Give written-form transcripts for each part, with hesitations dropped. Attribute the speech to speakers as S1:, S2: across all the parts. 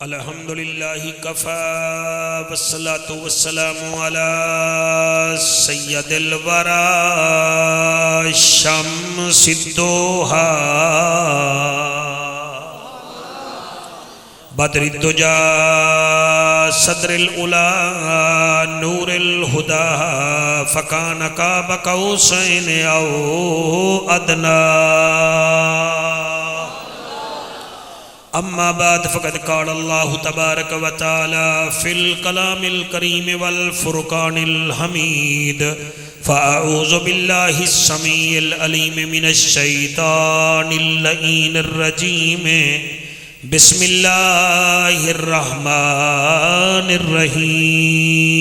S1: الحمدللہ کفا والصلاة والسلام علی سید الورى شمس الدوحا بدر الدجا صدر الأولى نور الهدى فكان قاب قوسين أو أدنى اما بعد فقد قال الله تبارك وتعالى في الكلام الكريم والفرقان الحميد فأعوذ بالله السميع العليم من الشيطان اللعين الرجيم بسم الله الرحمن الرحيم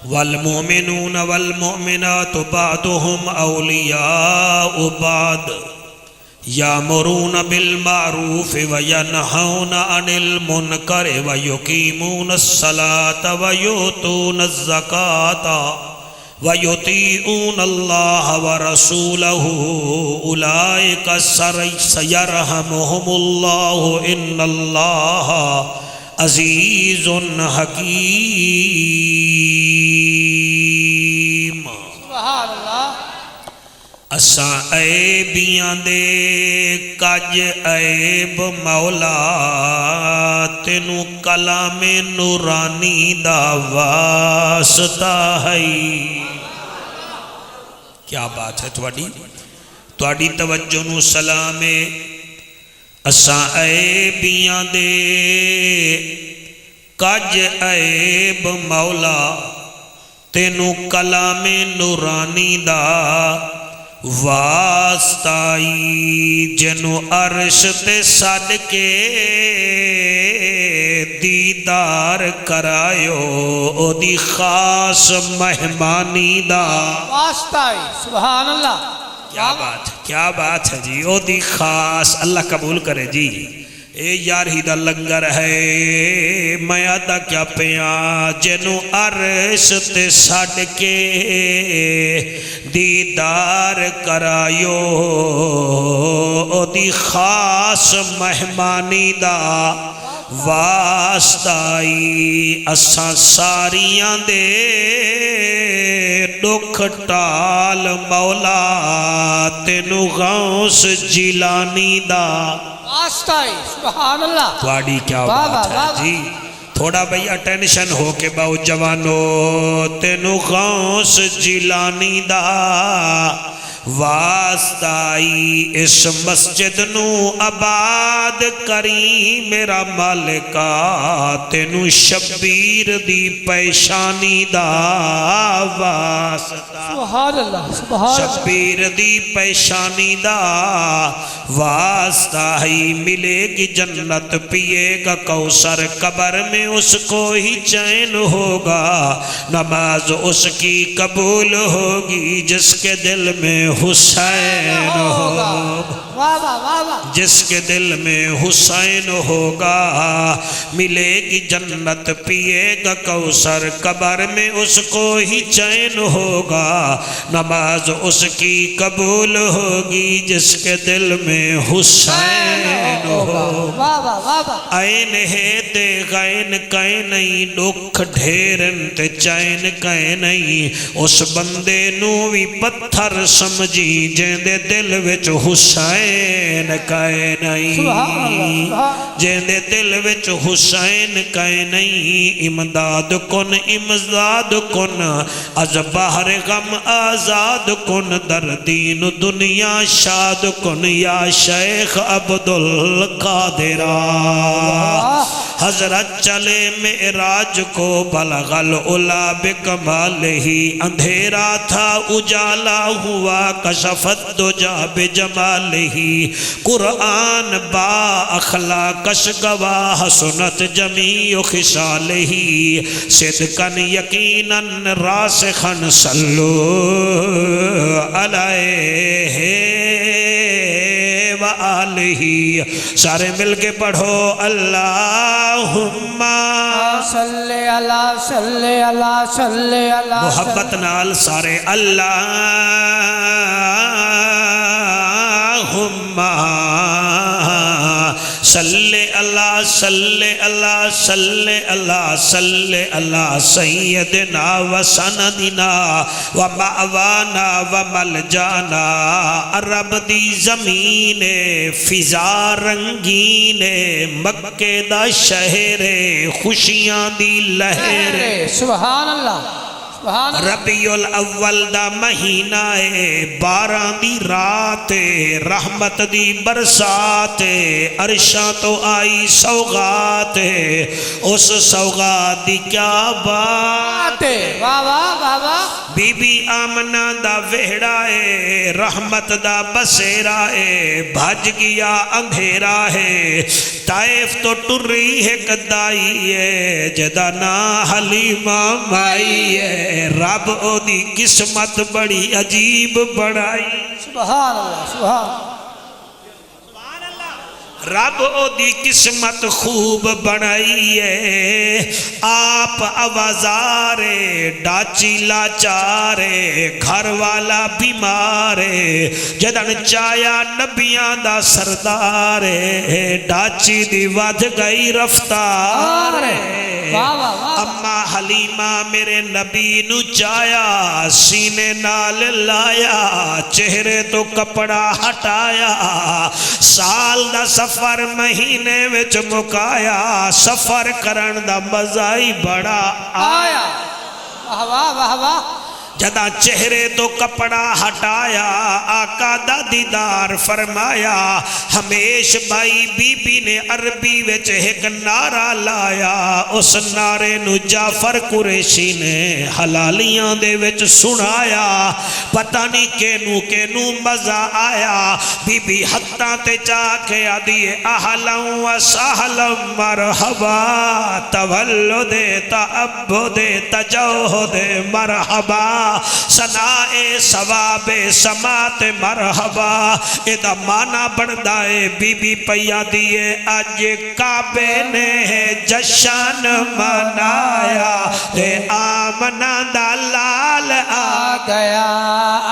S1: والمؤمنون والمؤمنات بعضهم أولياء بعض يأمرون بالمعروف وينهون عن المنكر ويقيمون الصلاة ويؤتون الزكاة ويطيعون الله ورسوله أولئك سيرحمهم الله إن الله عزيز حكيم
S2: سبحان اللہ
S1: اساں عیبیاں دے کج عیب مولا تینو کلام نورانی دا واسطہ ہے کیا بات ہے تواڈی توجہ نو سلام اساں عیبیاں دے کج عیب مولا تینو کلام نورانی دا واسطائی جنو عرش تے سڈ کے دیدار کرایو او دی خاص مہمانی دا
S2: واسطائی سبحان اللہ
S1: کیا بات ہے جی او دی خاص اللہ قبول کرے جی اے یار ہی دا لنگر ہے میں آدھا کیا پیاں جنو عرش تے سڈ کے دیدار کرایو او دی خاص مہمانی دا واسطائی اساں ساریاں دے دکھ ٹال مولا تینو غوث جیلانی دا
S2: واسطائی سبحان اللہ
S1: تواڈی کیا بات ہے جی تھوڑا بھئی اٹینشن ہو کے باؤ جوانو تینو غوث جیلانی دا واسطائی اس مسجد نو آباد کری میرا مالکا تینو شبیر دی پیشانی دا واسطہ
S2: سبحان اللہ سبحان اللہ
S1: شبیر دی پیشانی دا واسطہ ہی ملے گی جنت پیے گا کوثر قبر میں اس کو ہی چین ہوگا نماز اس کی قبول ہوگی جس کے دل میں حسین ہوگا جس کے دل میں حسین ہوگا ملے گی جنت پیے گا کوثر قبر میں اس کو ہی چین ہوگا نماز اس کی قبول ہوگی جس کے دل میں حسین ہوگا عین ہے تے غین کہیں نہیں دکھ ڈھیرن تے چین کہیں نہیں اس بندے نو بھی پتھر سمجھی جن دے دل وچ حسین کہیں نہیں جن دے دل وچ حسین کہیں نہیں امداد کن از بحر غم آزاد کن در دین دنیا شاد کن یا شیخ عبدالقادر حضرت چلے معراج کو بلغ العلا بکمالہی اندھیرا تھا اجالا ہوا کشفت دجا بجمالہی قرآن با اخلاقش گواہ سنت جمیع خصالہی صدقاً یقیناً راسخاً صلو علیہ وآلہ سارے مل کے پڑھو اللہم
S2: صلی اللہ صلی اللہ صلی اللہ
S1: محبت نال سارے اللہ ہما صلی اللہ صلی اللہ صلی اللہ صلی اللہ سیدنا و سندنا و مأوانا و ملجانا عرب دی زمین فضا رنگین مکے دا شہر خوشیاں دی لہر
S2: سبحان اللہ سبحان اللہ
S1: ربیع الاول دا مہینہ باران دی رات رحمت دی برسات عرشاں تو آئی سوغات اس سوغات دی کیا بات
S2: واہ واہ واہ واہ
S1: بی بی آمنہ دا وہڑا ہے رحمت دا بسیرا ہے بھج گیا اندھیرا ہے طائف تو ٹری ہے کدائی ہے جدا نا حلیمہ مائی ہے رب او دی قسمت بڑی عجیب بڑائی
S2: سبحان اللہ سبحان
S1: رب او دی قسمت خوب بنائی ہے آپ آوازارے ڈاچی لاچارے گھر والا بیمارے جدن چایا نبیاں دا سردارے ڈاچی دی ود گئی رفتارے اما حلیمہ میرے نبی نو چایا سینے نال لایا چہرے تو کپڑا ہٹایا سال دا سفر مہینے وچ مکایا سفر کرن دا مزائی بڑا آیا
S2: واہ واہ واہ واہ
S1: جدا چہرے تو کپڑا ہٹایا آقا دا دیدار فرمایا ہمیش بائی بی بی نے عربی وچ ایک نعرہ لایا اس نعرے نو جعفر قریشی نے حلالیاں دے وچ سنایا پتہ نہیں کینو مزہ آیا بی بی حتیٰ تے چاکے آدھیے اہلا و سہلا مرحبا تولد تعبد تجوہد مرحبا سنائے ثواب سماعت مرحبا ادا مانا بڑھدائے بی بی پیا دیئے آج کعبے نے جشن منایا تے آمنہ دا لال آ گیا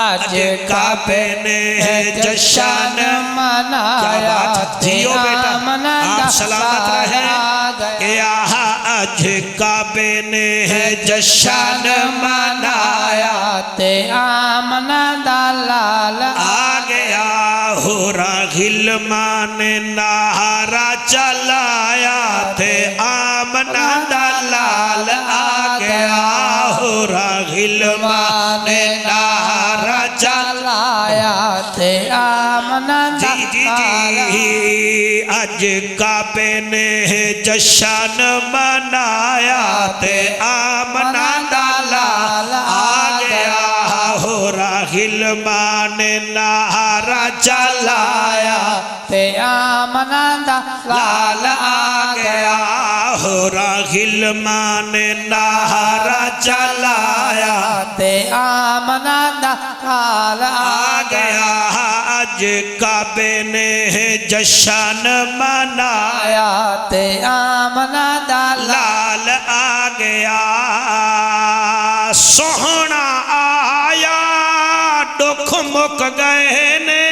S1: آج کعبے نے جشن منایا جیو بیٹا آپ سلامت رہے کہ آج کعبے نے جشن منایا
S2: تے آمنہ دا لال
S1: آ گیا ہو غلمان نہارا چلایا تے آمنہ دا لال آ گیا ہو غلمان نہارا چلایا
S2: تے آمنہ دا لال
S1: آج کعبے نے جشن منایا تے آمنہ دا لال آ گیا ہو غلمان نہارا چلایا
S2: تے آمنہ دا
S1: لال آ گیا ہو غلمان نہارا چلایا
S2: تے آمنہ دا لال
S1: آ گیا آج کعبے نے جشن منایا
S2: تے آمنہ دا
S1: لال آ گیا سوہنا آیا دکھ مک گئے نے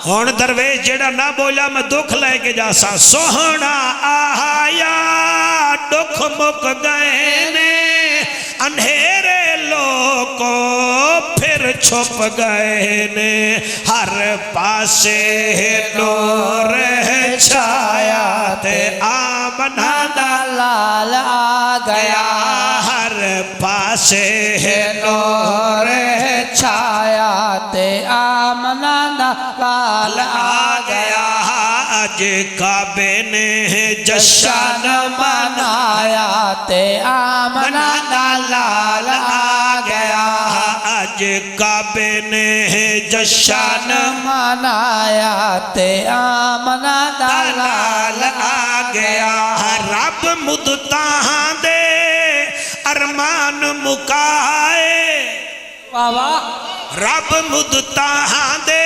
S1: ہون درویش جڑا نہ بولا میں دکھ لے کے جا سا سوہنا آیا دکھ مک گئے نے اندھیرے لوگوں پھر چھپ گئے نے ہر پاسے نور چھایا تے آمنہ دا
S2: لال آ گیا
S1: ہر پاسے نور
S2: چھایا تے آمنہ دا لال
S1: آ گیا آج کعبے نے جشن منایا
S2: تے آمنہ دا
S1: لال آ گیا آج کعبے نے جشن
S2: منایا تے آمنہ دا
S1: لال آ گیا رب مدتاں دے ارمان مکائے رب مدتاں دے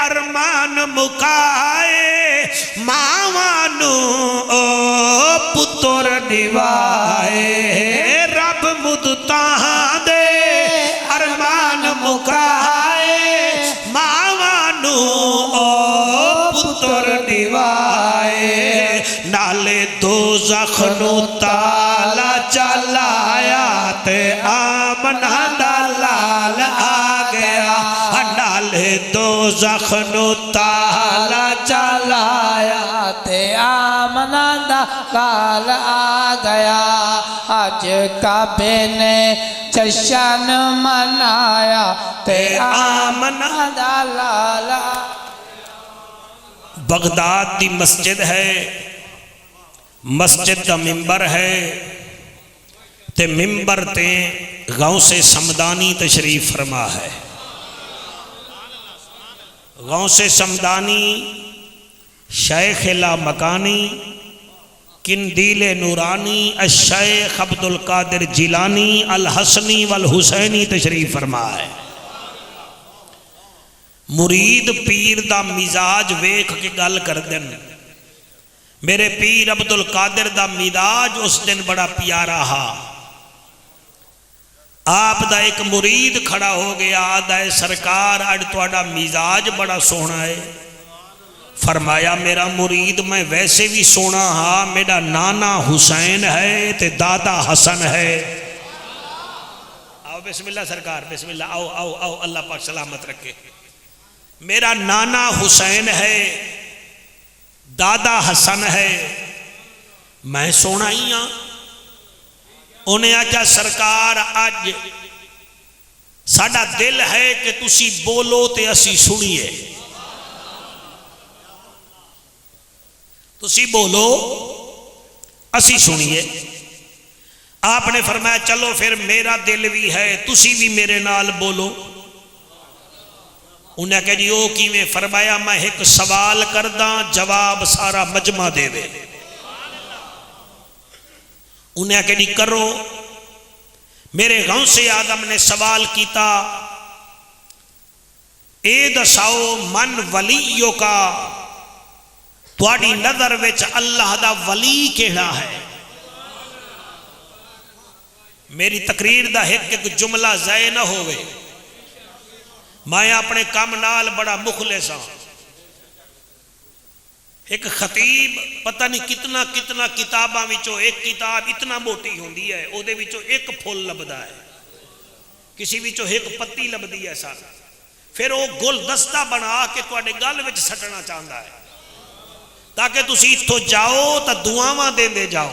S1: ارمان مکائے ماوانو او پتر دیوائے رب مدتاں دے ارمان مکائے ماوانو دوزخ نو تالا چلایا تے آمنہ دا لال آ گیا نالے دوزخ نو تالا
S2: چلایا تے آمنہ دا لال آ گیا آج کعبے نے جشن منایا تے آمنہ دا لال آ گیا۔
S1: بغداد دی مسجد ہے، مسجد کا ممبر ہے تے ممبر تے غوث سمدانی تشریف فرما ہے۔ غوث سمدانی شیخ لا مکانی قندیل نورانی الشیخ عبدالقادر جیلانی الحسنی والحسینی تشریف فرما ہے۔ مرید پیر دا مزاج ویکھ کے گل کر دن، میرے پیر عبدالقادر دا مزاج اس دن بڑا پیارا ہا۔ آپ دا ایک مرید کھڑا ہو گیا، آدھا سرکار اج تہاڈا مزاج بڑا سونا ہے۔ فرمایا میرا مرید میں ویسے بھی سونا ہا، میرا نانا حسین ہے تے دادا حسن ہے۔ آؤ بسم اللہ سرکار، بسم اللہ، آؤ آؤ آؤ، اللہ پاک سلامت رکھے۔ میرا نانا حسین ہے، دادا حسن ہے، میں سونا ہی ہاں۔ انہیں آجا سرکار آج ساڑا دل ہے کہ تسی بولو تے اسی سنیے، تسی بولو اسی سنیے۔ آپ نے فرمایا چلو پھر میرا دل بھی ہے، تسی بھی میرے نال بولو۔ انہیں کہا جی او کی میں فرمایا میں ایک سوال کرداں جواب سارا مجمع دے دے۔ انہیں کہا جی کرو۔ میرے غوث آدم نے سوال کیتا، اے دساؤ من ولیوں کا تواڈی نظر وچ اللہ دا ولی کیڑا ہے؟ میری تقریر دا ایک جملہ ضائع نہ ہوئے، میں اپنے کام نال بڑا مخلص ہاں۔ ایک خطیب پتہ نہیں کتنا کتنا کتاباں وچوں ایک کتاب اتنا موٹی ہوندی ہے، او دے وچوں ایک پھول لبدا ہے، کسی وچوں ایک پتی لبدی ہے سارا، پھر وہ گلدستہ بنا کے تواڈے گل وچ سٹنا چاہندا ہے تاکہ تسی اتھوں جاؤ تا دعاواں دیندے جاؤ۔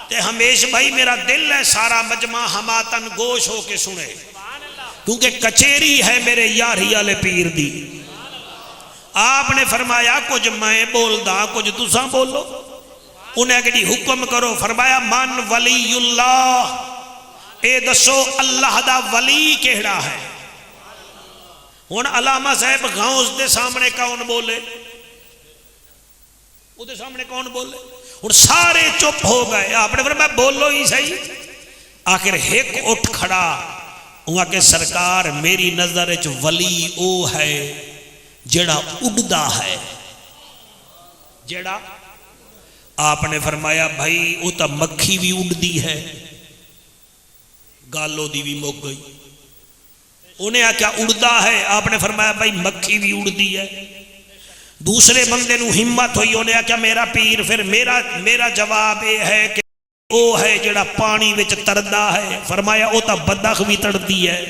S1: تے ہمیش بھائی میرا دل ہے سارا مجمع ہماتن گوش ہو کے سنے، کیونکہ کچھیری ہے میرے یاری والے پیر دی۔ آپ نے فرمایا کچھ میں بول دا کچھ تساں بولو۔ انہیں کہ حکم کرو۔ فرمایا من ولی اللہ، اے دسو اللہ دا ولی کیڑا ہے؟ ہن علامہ صاحب غوث دے سامنے کون بولے؟ او دے سامنے کون بولے؟ اور سارے چپ ہو گئے۔ آپ نے فرمایا بولو ہی صحیح۔ آخر ایک اٹھ کھڑا، وہاں کہ سرکار میری نظر وچ ولی او ہے جڑا اڑدا ہے، جڑا۔ آپ نے فرمایا بھائی او تا مکھی بھی اڑدی ہے، گالو دی بھی مک گئی۔ انہیں کیا اڑدا ہے؟ آپ نے فرمایا بھائی مکھی بھی اڑدی ہے۔ دوسرے بندے نو ہمت ہوئی، انہیں کیا میرا پیر پھر میرا جواب یہ ہے کہ او ہے جڑا پانی وچ تردا ہے۔ فرمایا او تا بدخ بھی تڑدی ہے۔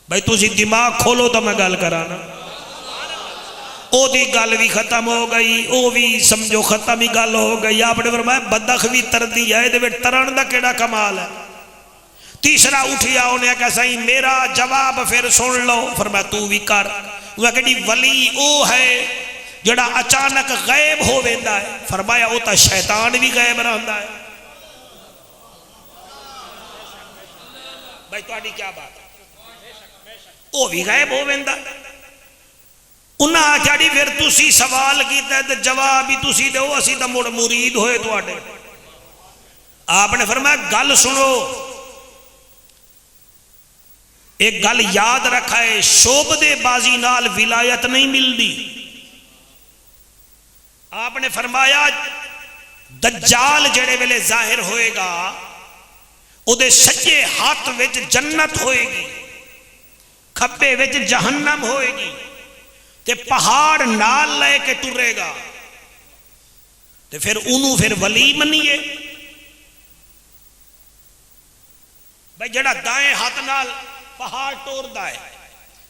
S1: بھائی تسی دماغ کھولو تو میں گل کرانا۔ او دی گل بھی ختم ہو گئی، او بھی سمجھو ختم ہی گل ہو گئی۔ آپ نے فرمایا بدخ بھی تردی ہے، دے وچ ترن دا کیڑا کمال ہے؟ تیسرا اٹھیا، انہیں کہا صحیح میرا جواب پھر سن لو۔ فرمایا تو بھی کر۔ وہ کہی ولی او ہے جڑا اچانک غیب ہو ویندا ہے۔ فرمایا او تا شیطان بھی غیب رہندا ہے۔ بھائی تہاڈی کیا بات ہے؟ او بھی غیب ہو ویندا۔ انہاں آکھیا جی پھر تسی سوال کیتا ہے تے جواب ہی تسی دیو، اسی تے مڑ مرید ہوئے تواڈے۔ آپ نے فرمایا گل سنو، ایک گل یاد رکھا ہے، شعبدے بازی نال ولایت نہیں ملدی۔ آپ نے فرمایا دجال جڑے ویلے ظاہر ہوئے گا او دے سجے ہاتھ وچ جنت ہوئے گی، کھبے وچ جہنم ہوئے گی، تے پہاڑ نال لے کے ٹرے گا۔ تے پھر انہوں پھر ولی منیے بھئی جڑا دائیں ہاتھ نال پہاڑ ٹور دائے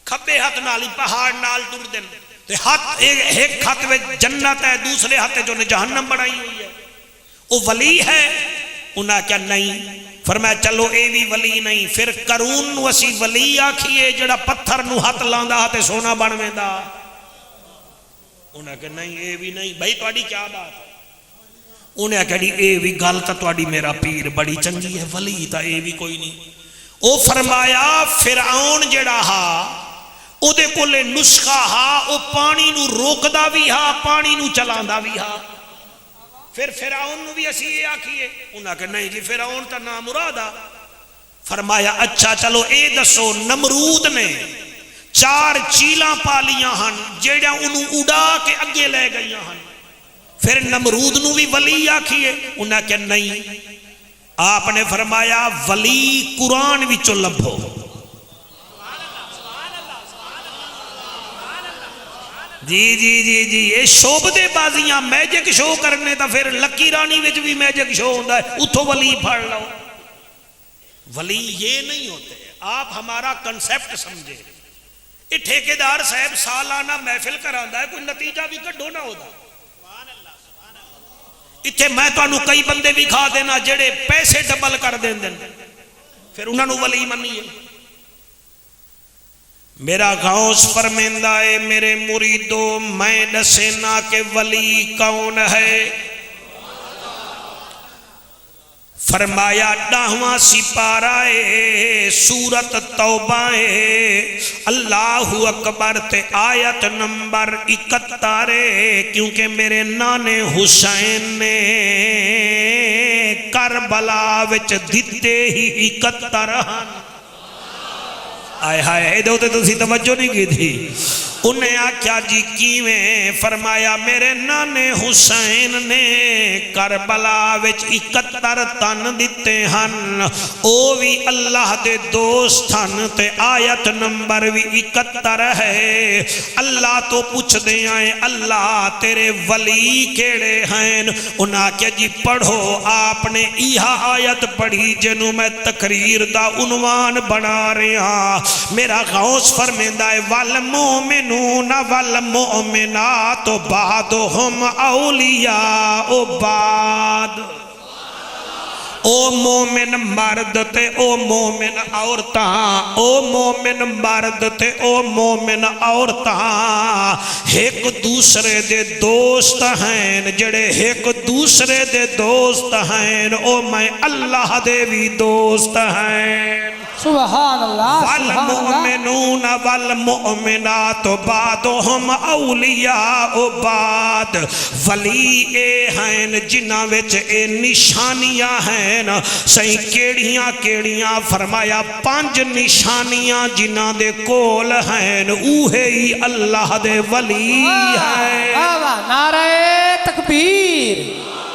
S1: کھبے ہاتھ نال ہی پہاڑ نال ٹور دیں تے ہاتھ ایک ہاتھ میں جنت ہے دوسرے ہاتھ جو نے جہنم بڑھائی ہوئی ہے وہ ولی ہے انہاں کیا نہیں فرمایا چلو اے بھی ولی نہیں پھر کرون وسی ولی آکھیے جڑا پتھر نو ہاتھ لاندا تے سونا بن ویندا انہاں کہ نہیں اے بھی نہیں بھائی تواڈی کیا بات ہے انہیں کہا اے بھی گل تا تواڈی میرا پیر بڑی چنگی ہے ولی تا اے بھی کوئی نہیں او فرمایا فرعون جڑا ہا او دے کولے نسخہ ہا او پانی نو روکدا بھی ہا پانی نو چلاندا بھی ہا پھر فرعون نو بھی اسی یہ آکھیے انہاں کہ نہیں جی فرعون تا نام مراد آ فرمایا اچھا چلو اے دسو نمرود نے 4 چیلاں پالیاں ہن جیڑا انہوں اڑا کے اگے لے گئیاں ہن پھر نمرود نو بھی ولی آکھیے انہاں کہ نہیں آپ نے فرمایا ولی قرآن وچوں لبھو جی یہ شوبدے بازیاں میجک شو کرنے تا پھر لکی رانی وچ بھی میجک شو ہوتا ہے اتھو ولی پڑھ لو ولی یہ نہیں ہوتے آپ ہمارا کنسپٹ سمجھے یہ ٹھیکیدار صاحب سالانہ محفل کراندہ ہے کوئی نتیجہ بھی کڈو نہ ہوتا اتھے میں تو انہوں کئی بندے بھی کھا دینا جڑے پیسے ڈبل کر دیں پھر انہوں نے ولی منی ہے میرا غوث فرمیندہ ہے میرے مریدو میں دسینا کہ ولی کون ہے فرمایا 10واں سپارہ سورت توبہ اللہ اکبر تے آیت نمبر 71 کیونکہ میرے نانے حسین نے کربلا وچ دیتے ہی 71 ہن آئے ہائے دو تے تسی توجہ نہیں کی تھی انہیں آکھیا جی کیویں فرمایا میرے نانے حسین نے کربلا وچ 71 تن دیتے ہن او بھی اللہ دے دوست ہن تے آیت نمبر بھی 71 ہے اللہ تو پوچھ دے آئے اللہ تیرے ولی کیڑے ہیں انہاں کیا جی پڑھو آپ نے ایہا آیت پڑھی جنوں میں تقریر دا عنوان بنا رہا میرا غوث فرمیندہ ہے والمومنون والمؤمنات بعضهم اولیاء بعض او مومن مرد تے او مومن عورتاں او مومن مرد تے او مومن عورتاں ایک دوسرے دے دوست ہیں جڑے ایک دوسرے دے دوست ہیں او میں اللہ دے بھی دوست ہیں
S2: سبحان اللہ
S1: والمؤمنون والمؤمنات بعضهم اولیاء بعض ولی اے ہیں جنہاں وچ اے نشانیاں ہیں سہی کیڑیاں کیڑیاں فرمایا 5 نشانیاں جنہاں دے کول ہیں اوہے ہی اللہ دے ولی ہیں
S2: نعرہ تکبیر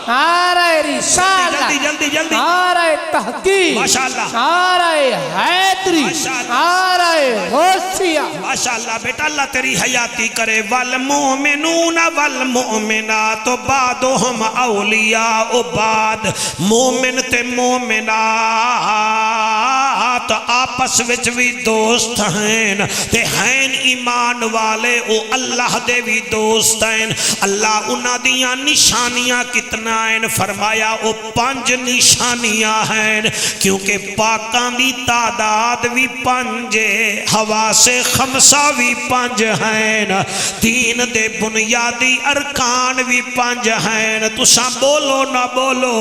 S2: نعرہ رسالہ
S1: جلدی
S2: نعرہ تحقیق
S1: ماشاءاللہ
S2: نعرہ حیدری نعرہ غوثیہ
S1: ماشاءاللہ بیٹا اللہ تیری حیاتی کرے والمومنون والمؤمنات بعضهم اولیاء بعض مومن تے مومنات آپس وچ بھی دوست ہیں تے ہیں ایمان والے او اللہ دے بھی دوست ہیں اللہ انہاں دیاں نشانیاں کتنا ہیں فرمایا او 5 نشانیاں ہیں کیونکہ پاکاں دی تعداد بھی 5 حواس 5 بھی 5 ہیں دین دے بنیادی ارکان بھی 5 ہیں تساں بولو نہ بولو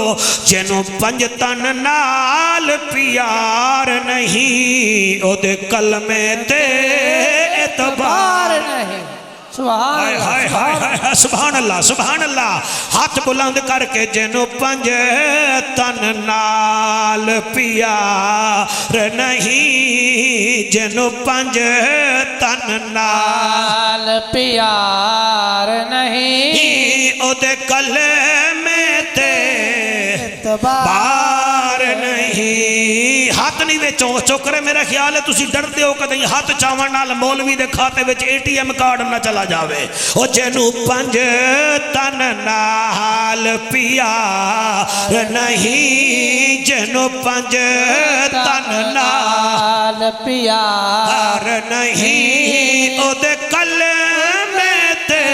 S1: جنوں 5 تن نال پیار نہیں او دے کلمے تے اعتبار نہیں سبحان اللہ سبحان اللہ ہاتھ بلند کر کے جنوں 5 تن نال پیار نہیں جنوں 5 تن نال
S2: پیار نہیں
S1: او دے کلمے تے اعتبار نہیں نہیں ہاتھ نہیں وچوں چوکرے میرا خیال ہے تسی ڈردے ہو کدیں ہاتھ چاون نال مولوی دے کھاتے وچ ATM کارڈ نہ چلا جاوے او جنوں پنج تن نال پیار نہیں جنوں پنج تن نال پیار نہیں او دے کلمے تے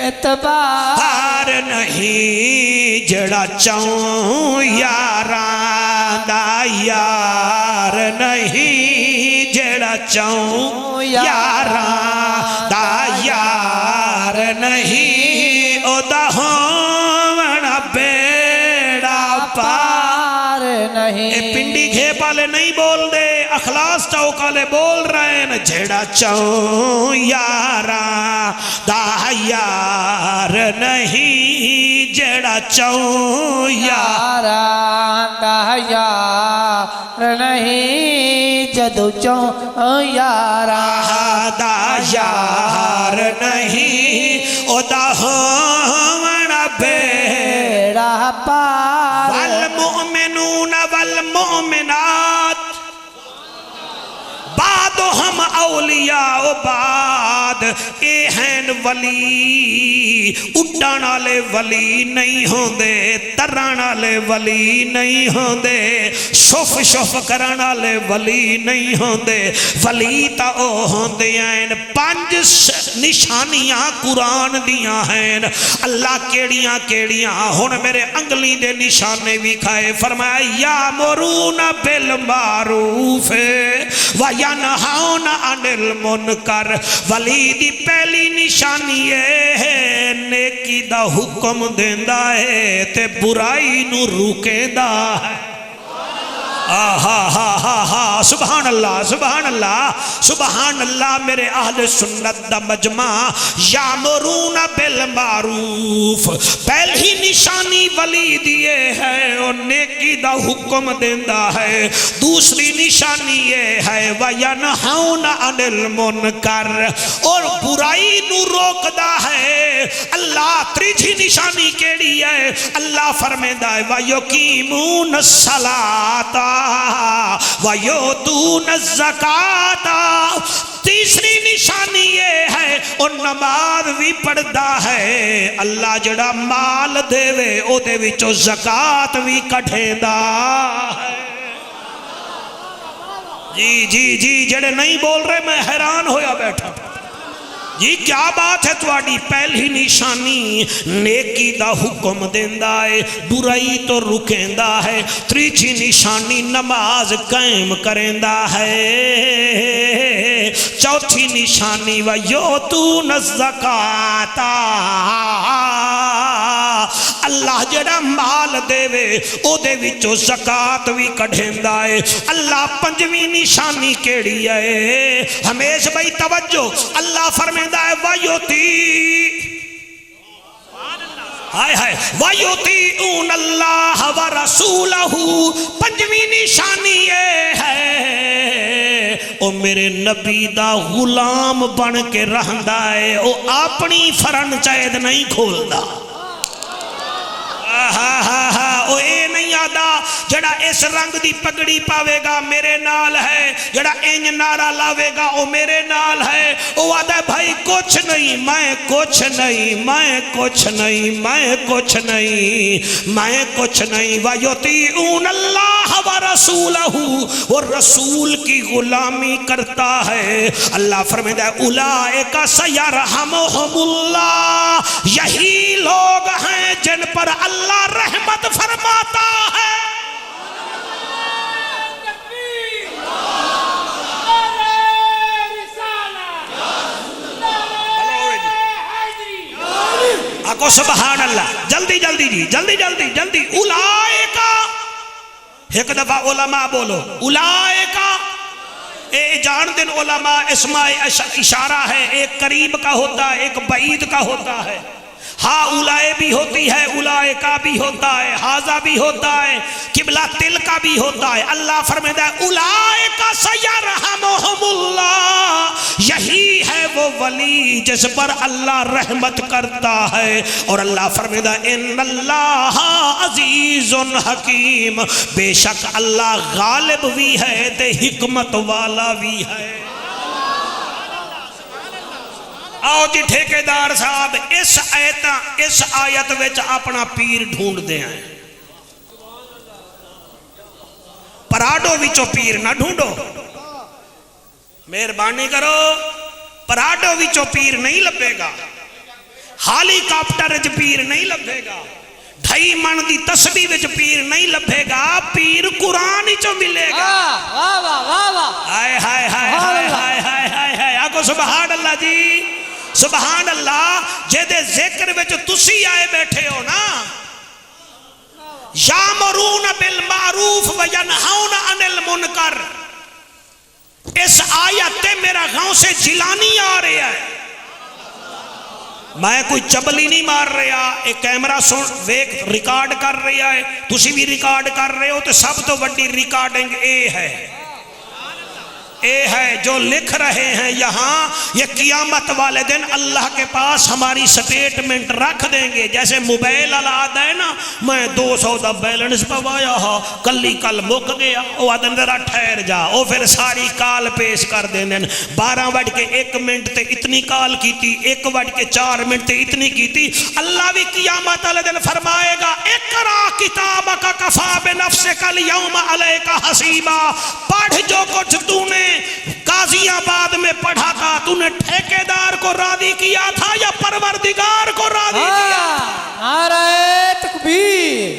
S1: اعتبار نہیں جڑا چاہوں یاراں دا یار نہیں جڑا چاہوں یاراں دا یار نہیں او دا ہونا بیڑا پار نہیں اے پنڈی گھیپ والے نہیں بول دے اخلاص چوک والے بول رہے ہیں جڑا چاہوں یاراں دا یار نہیں جڑا چاہوں یاراں دا یار نہیں جدو چاہوں یاراں دا یار نہیں او دا ہونا بیڑا پار والمؤمنون والمؤمنات بعضهم اولیاء و بعد اے ہیں ولی اڈان والے ولی نہیں ہوندے تران والے ولی نہیں ہوندے شف شف کران والے ولی نہیں ہوندے ولی تا او ہوندے ہیں پانچ نشانیاں قرآن دیاں ہیں اللہ کیڑیاں کیڑیاں ہن میرے انگلی دے نشانے بھی کھائے فرمایا یامرون بالمعروف وینہون عن المنکر ولی دی پہلی نشانی ہے نیکی دا حکم دیندا ہے تے برائی نو روکیندا ہے سبحان اللہ سبحان اللہ سبحان اللہ میرے اہل سنت دا مجمع یامرون بالمعروف پہلی نشانی ولی دیے ہے اور نیکی دا حکم دیندا ہے دوسری نشانی یہ ہے وینہون عن المنکر اور برائی نو روکدا ہے اللہ تریجی نشانی کیڑی ہے اللہ فرمیندہ ہے وَيُقِيمُونَ الصَّلَاةَ وَيُؤْتُونَ الزَّكَاةَ تیسری نشانی یہ ہے اور نماز بھی پڑھدا ہے اللہ جڑا مال دے وے او دے وچوں زکات بھی کٹھیندا ہے جی جڑے نہیں بول رہے میں حیران ہویا بیٹھا جی کیا بات ہے تواڈی پہلی نشانی نیکی دا حکم دیندا ہے برائی تو رکیندا ہے تیجی نشانی نماز قائم کریندا ہے چوتھی نشانی وَيُؤْتُونَ الزَّكَاةَ اللہ جڑا مال دے وے او دے وچوں زکات بھی کڈھیندا ہے اللہ پنجویں نشانی کیڑی ہے ہمیشہ بھائی توجہ اللہ فرمیندا ہے وَيُطِيعُونَ اللَّهَ وَرَسُولَهُ پنجویں نشانی یہ ہے او میرے نبی دا غلام بن کے رہندا ہے او اپنی فرنچائز نہیں کھولدا او اے نہیں آدھا جڑا اس رنگ دی پگڑی پاوے گا میرے نال ہے جڑا انج نعرہ لاوے گا او میرے نال ہے او آدھا بھائی کچھ نہیں میں کچھ نہیں میں کچھ نہیں میں کچھ نہیں میں کچھ نہیں وَيُطِيعُونَ اللَّهَ وَرَسُولَهُ وہ رسول کی غلامی کرتا ہے اللہ فرمائے اولئک سیرحمہم اللہ یہی لوگ ہیں جن پر اللہ رحمت فرماتا ہے آکو سبحان اللہ جلدی جلدی جی جلدی جلدی جلدی اولائکا ایک دفعہ علماء بولو اولائکا اے جان دن علماء اسماء اشارہ ہے ایک قریب کا ہوتا ہے ایک بعید کا ہوتا ہے ہاں اولائے بھی ہوتی ہے اولائکا بھی ہوتا ہے ہاذا بھی ہوتا ہے قبلہ تل کا بھی ہوتا ہے اللہ فرمائے اولائکا سیرحمہم اللہ یہی ہے وہ ولی ولی جس پر اللہ رحمت کرتا ہے، اور اللہ فرمیدہ ان اللہ عزیز حکیم، بے شک اللہ غالب بھی ہے تے حکمت والا بھی ہے۔ آؤ جی ٹھیکیدار صاحب اس آیت وچ اپنا پیر ڈھونڈ دے ہیں، پراڈو وچوں پیر نہ ڈھونڈو، مہربانی کرو، پراڈو وچوں پیر نہیں لبے گا، ہالی کاپٹر وچ پیر نہیں لبے گا، ڈھائی من دی تسبیح وچ پیر نہیں لبے گا، پیر قرآن وچوں ملے گا۔
S2: واہ واہ واہ واہ،
S1: ہائے ہائے ہائے ہائے ہائے ہائے ہائے ہائے، آگو سبحان اللہ جی، سبحان اللہ۔ جے دے ذکر وچ تسی آئے بیٹھے ہو نا، یامرون بالمعروف وینہون عن المنکر، اس آیت تے میرا غوث جیلانی آ رہا ہے، میں کوئی چبلی نہیں مار رہا، ایک کیمرہ ریکارڈ کر رہا ہے، تسی بھی ریکارڈ کر رہے ہو، تو سب تو بڑی ریکارڈنگ اے ہے جو لکھ رہے ہیں یہاں، یہ قیامت والے دن اللہ کے پاس ہماری سٹیٹمنٹ رکھ دیں گے، جیسے موبائل آلات ہے نا، میں 200 دا بیلنس پوایا ہا، کل مک گیا، وہ آدھن ذرا ٹھہر جا، وہ پھر ساری کال پیش کر دیں دن، 12:01 تے اتنی کال کی تھی، 1:04 تے اتنی کی تھی۔ اللہ بھی قیامت والے دن فرمائے گا اقرا کتابک کفا بنفسک اليوم علیک حسیبا، پڑھ جو کچھ تو نے قاضی آباد میں پڑھا تھا، تو نے ٹھیکیدار کو راضی کیا تھا یا پروردگار کو راضی کیا تھا؟
S2: نعرہ تکبیر،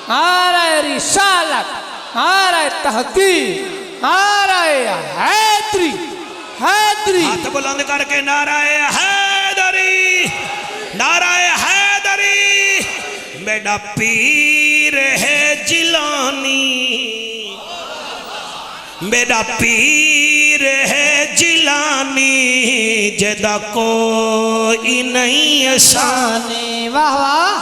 S2: نعرہ رسالت، نعرہ تحقیق، نعرہ حیدری، حیدری،
S1: ہاتھ بلند کر کے نعرہ حیدری، نعرہ حیدری، میرا پیر ہے جیلانی، میرا پیر ہے جیلانی، جدا کوئی نہیں آسانی۔
S2: واہ واہ،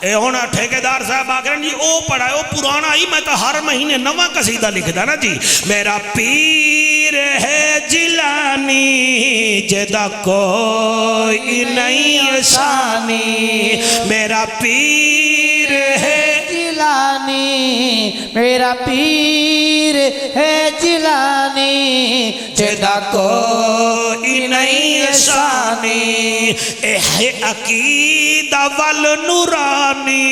S1: اے ہونا ٹھیکیدار صاحب آگرن جی او پڑھا ہے، او پرانا ہی، میں تو ہر مہینے نواں قصیدہ لکھ دا نا جی، میرا پیر ہے جیلانی، جدا کوئی نہیں آسانی، میرا پیر ہے
S2: جیلانی، میرا پیر ہے جیلانی، جدا
S1: کوئی نہیں آسانی، اے عقیدہ والنورانی،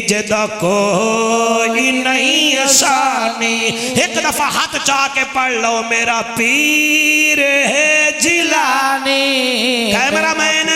S1: جدا کوئی نہیں آسانی۔ ایک دفعہ ہاتھ چاہ کے پڑھ لو، میرا پیر ہے جیلانی۔ کیمرہ مین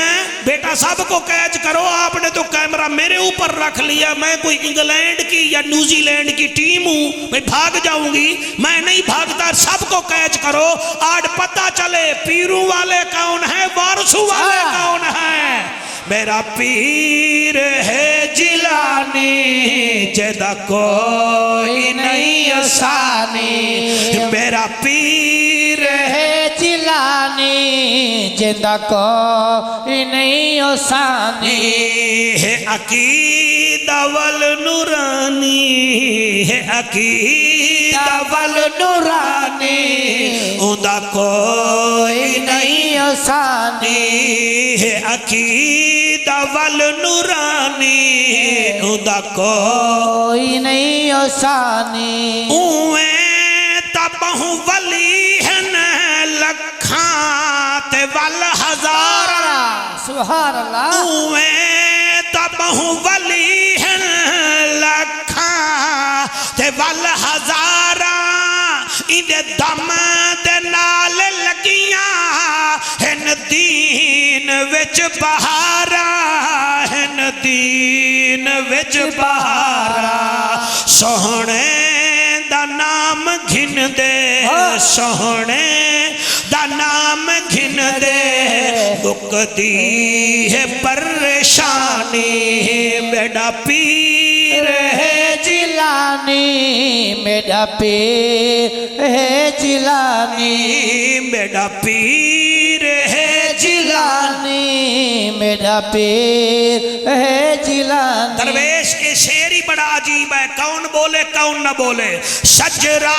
S1: بیٹا سب کو کیچ کرو، آپ نے تو کیمرہ میرے اوپر رکھ لیا، میں کوئی انگلینڈ کی یا نیوزی لینڈ کی ٹیم ہوں، میں بھاگ جاؤں گی، میں نہیں بھاگتا، سب کو کیچ کرو، آج پتہ چلے پیروں والے کون ہیں، وارثوں والے کون ہیں۔ میرا پیر ہے جیلانی، جدا کوئی نہیں آسانی، میرا پیر ہے
S2: جیلانی، جدا کوئی نہیں آسانی،
S1: ہے عقیدہ والنورانی، ہے عقیدہ والنورانی، ادا کوئی نہیں
S2: آسانی،
S1: ہے عقیدہ والنورانی، ادا
S2: کوئی نہیں آسانی،
S1: اویں تبہوں ولی ہیں لکھاں تے والہزارہ،
S2: سبحان اللہ،
S1: اویں تبہوں ولی ہیں لکھاں تے والہزارہ، اندے دم دے نال لگیاں ہن دین وچ بہارا، ہن دین وچ بہارا، سوہنے دا نام گھن دے، سوہنے دا نام گھن دے، مکدی ہے پریشانی، میرا پیر ہے
S2: جیلانی، میرا پیر ہے جیلانی،
S1: میرا پیر ہے
S2: جیلانی، میرا پیر ہے جیلانی۔
S1: درویش کے شعر ہی بڑا عجیب ہے، کون بولے کون نہ بولے، شجرہ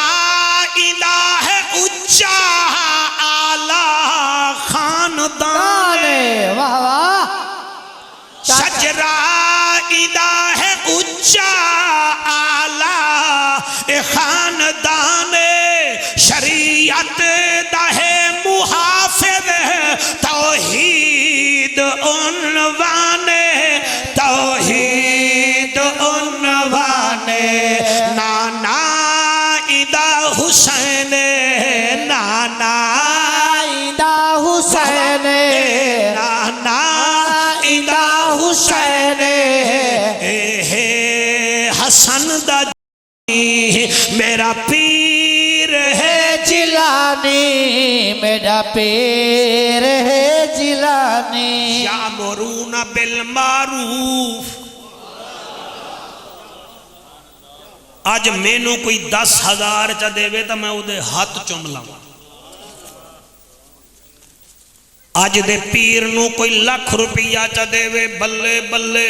S1: الہ اچا اعلی خاندان حسین نانا
S2: ایندا حسین
S1: نانا
S2: ایندا حسین
S1: حسن دا میرا پیر ہے
S2: جیلانی میرا پیر ہے جیلانی
S1: یامرون بالمعروف آج مینوں کوئی 10,000 چا دے وے تا میں او دے ہاتھ چوم لاؤں آج دے پیر نو کوئی 1,00,000 روپیہ چا دے وے بلے بلے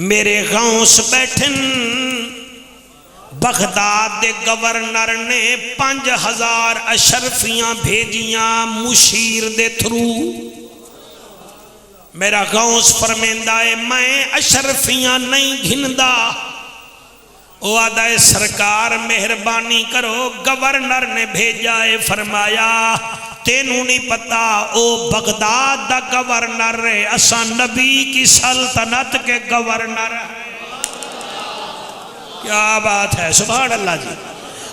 S1: میرے غوث بیٹھن بغداد دے گورنر نے 5,000 اشرفیاں بھیجیاں مشیر دے تھرو میرا غوث فرمیندہ ہے میں اشرفیاں نہیں گھندا او آدھا ہے سرکار مہربانی کرو گورنر نے بھیجا ہے فرمایا تینوں نہیں پتا او بغداد دا گورنر ہے اسا نبی کی سلطنت کے گورنر ہے کیا بات ہے سبحان اللہ جی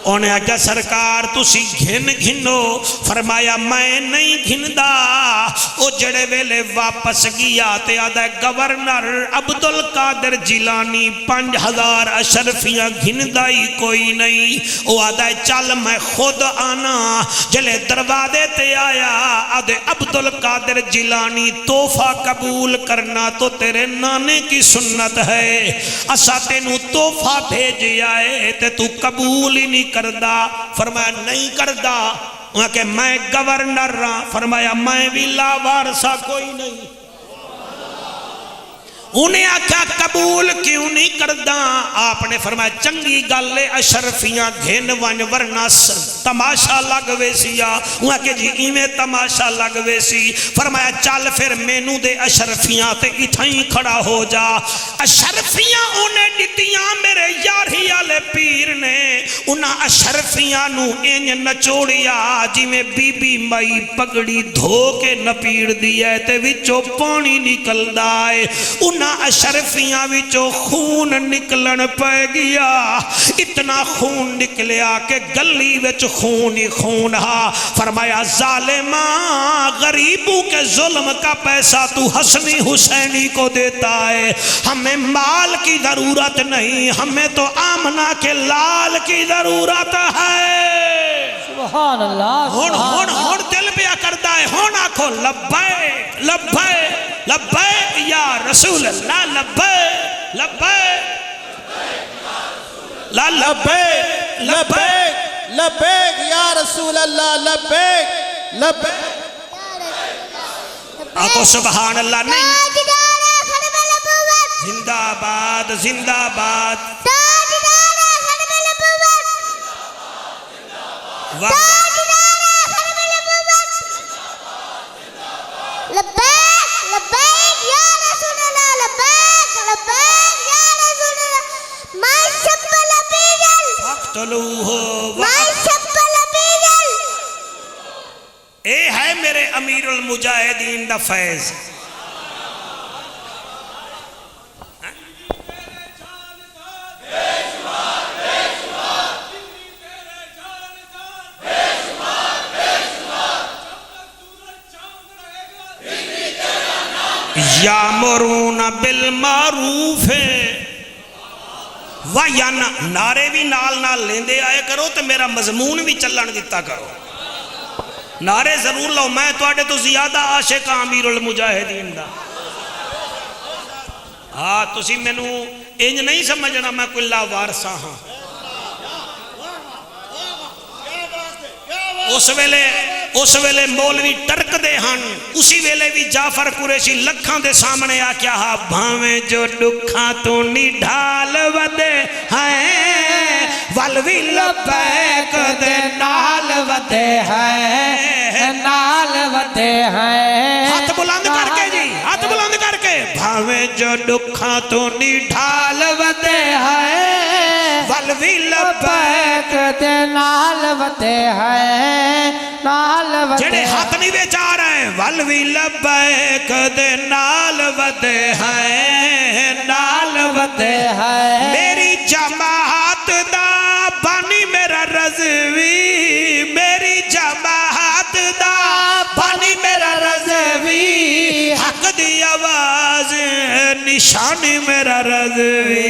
S1: انہیں آگیا سرکار تسی گھن گھنو فرمایا میں نہیں گھندا او جڑے ویلے واپس گیا تے آدھا گورنر عبدالقادر جیلانی 5,000 اشرفیاں گھندائی کوئی نہیں او آدھا چل میں خود آنا جلے دروازے تے آیا آدھے عبدالقادر جیلانی تحفہ قبول کرنا تو تیرے نانے کی سنت ہے اسا تینوں تحفہ بھیج آئے تے تو قبول ہی نہیں کردہ فرمایا نہیں کردہ وہاں کہ میں گورنر رہا فرمایا میں بھی لا وارثہ کوئی نہیں انہیں آکھا قبول کیوں نہیں کردہ آپ نے فرمایا چنگی گالے اشرفیاں گھن ون ورنہ تماشا لگ ویسیا وہاں کہ جی ایمیں تماشا لگ ویسی فرمایا چل پھر مینو دے اشرفیاں تے اتھائیں کھڑا ہو جا اشرفیاں انہیں ڈٹیاں میرے یارہی آلے پیر نے انہاں اشرفیاں نو انج نچوڑیا جی میں بی بی مائی پگڑی دھو کے نپیڑ دیا تے وچو پانی نکل دائے انہاں اشرفیاں وچو خون نکلن پہ گیا اتنا خون نکلیا کہ گلی وچ خون ہی خون ہا فرمایا ظالماں غریبوں کے ظلم کا پیسہ تو حسنی حسینی کو دیتا ہے ہمیں مال کی ضرورت نہیں ہمیں تو آمنہ کے لال کی ضرورت ہے
S2: سبحان اللہ
S1: ہون دل پیا کرتا ہے ہون آنکھو لبیک لبیک لبیک یا رسول اللہ لبیک لبیک لبیک
S2: لبیک لبیک یا رسول اللہ لبیک لبیک
S1: آنکھو سبحان اللہ نہیں زندہ آباد زندہ آباد
S3: لبیک لبیک یا رسول اللہ لبیک لبیک یا رسول اللہ ما شبل بیجل
S1: فاقتلوہ
S3: ما شبل بیجل
S1: اے ہے میرے امیر المجاہدین دا فیض یامرون بالمعروف نعرے بھی نال نال لیندے آئے کرو تو میرا مضمون بھی چلن دیتا کرو نعرے ضرور لو میں توڑے تو زیادہ عاشق امیر المجاہدین دا ہاں تسی میں نو انج نہیں سمجھنا میں کوئی لا وارثہ ہاں اس ویلے مولوی ٹرک دے ہن اسی ویلے بھی جعفر قریشی لکھاں دے سامنے آ کیا ہاں بھاویں جو دکھاں تو نہیں ڈھال ودے ہیں والوی لبیک دے نال ودے ہیں
S2: نال ودے ہیں
S1: ہاتھ بلند کر کے جی ہاتھ بلند کر کے بھاویں جو دکھاں تو نہیں ڈھال ودے ہیں والوی لبیک
S2: دے نال ودے ہیں نال ودے
S1: جڑے ہاتھ نہیں بیچا رہے ہیں والوی لبیک دے نال ودے ہیں نال ودے
S2: ہیں
S1: میری جماعت دا بانی میرا نشانی میرا رضوی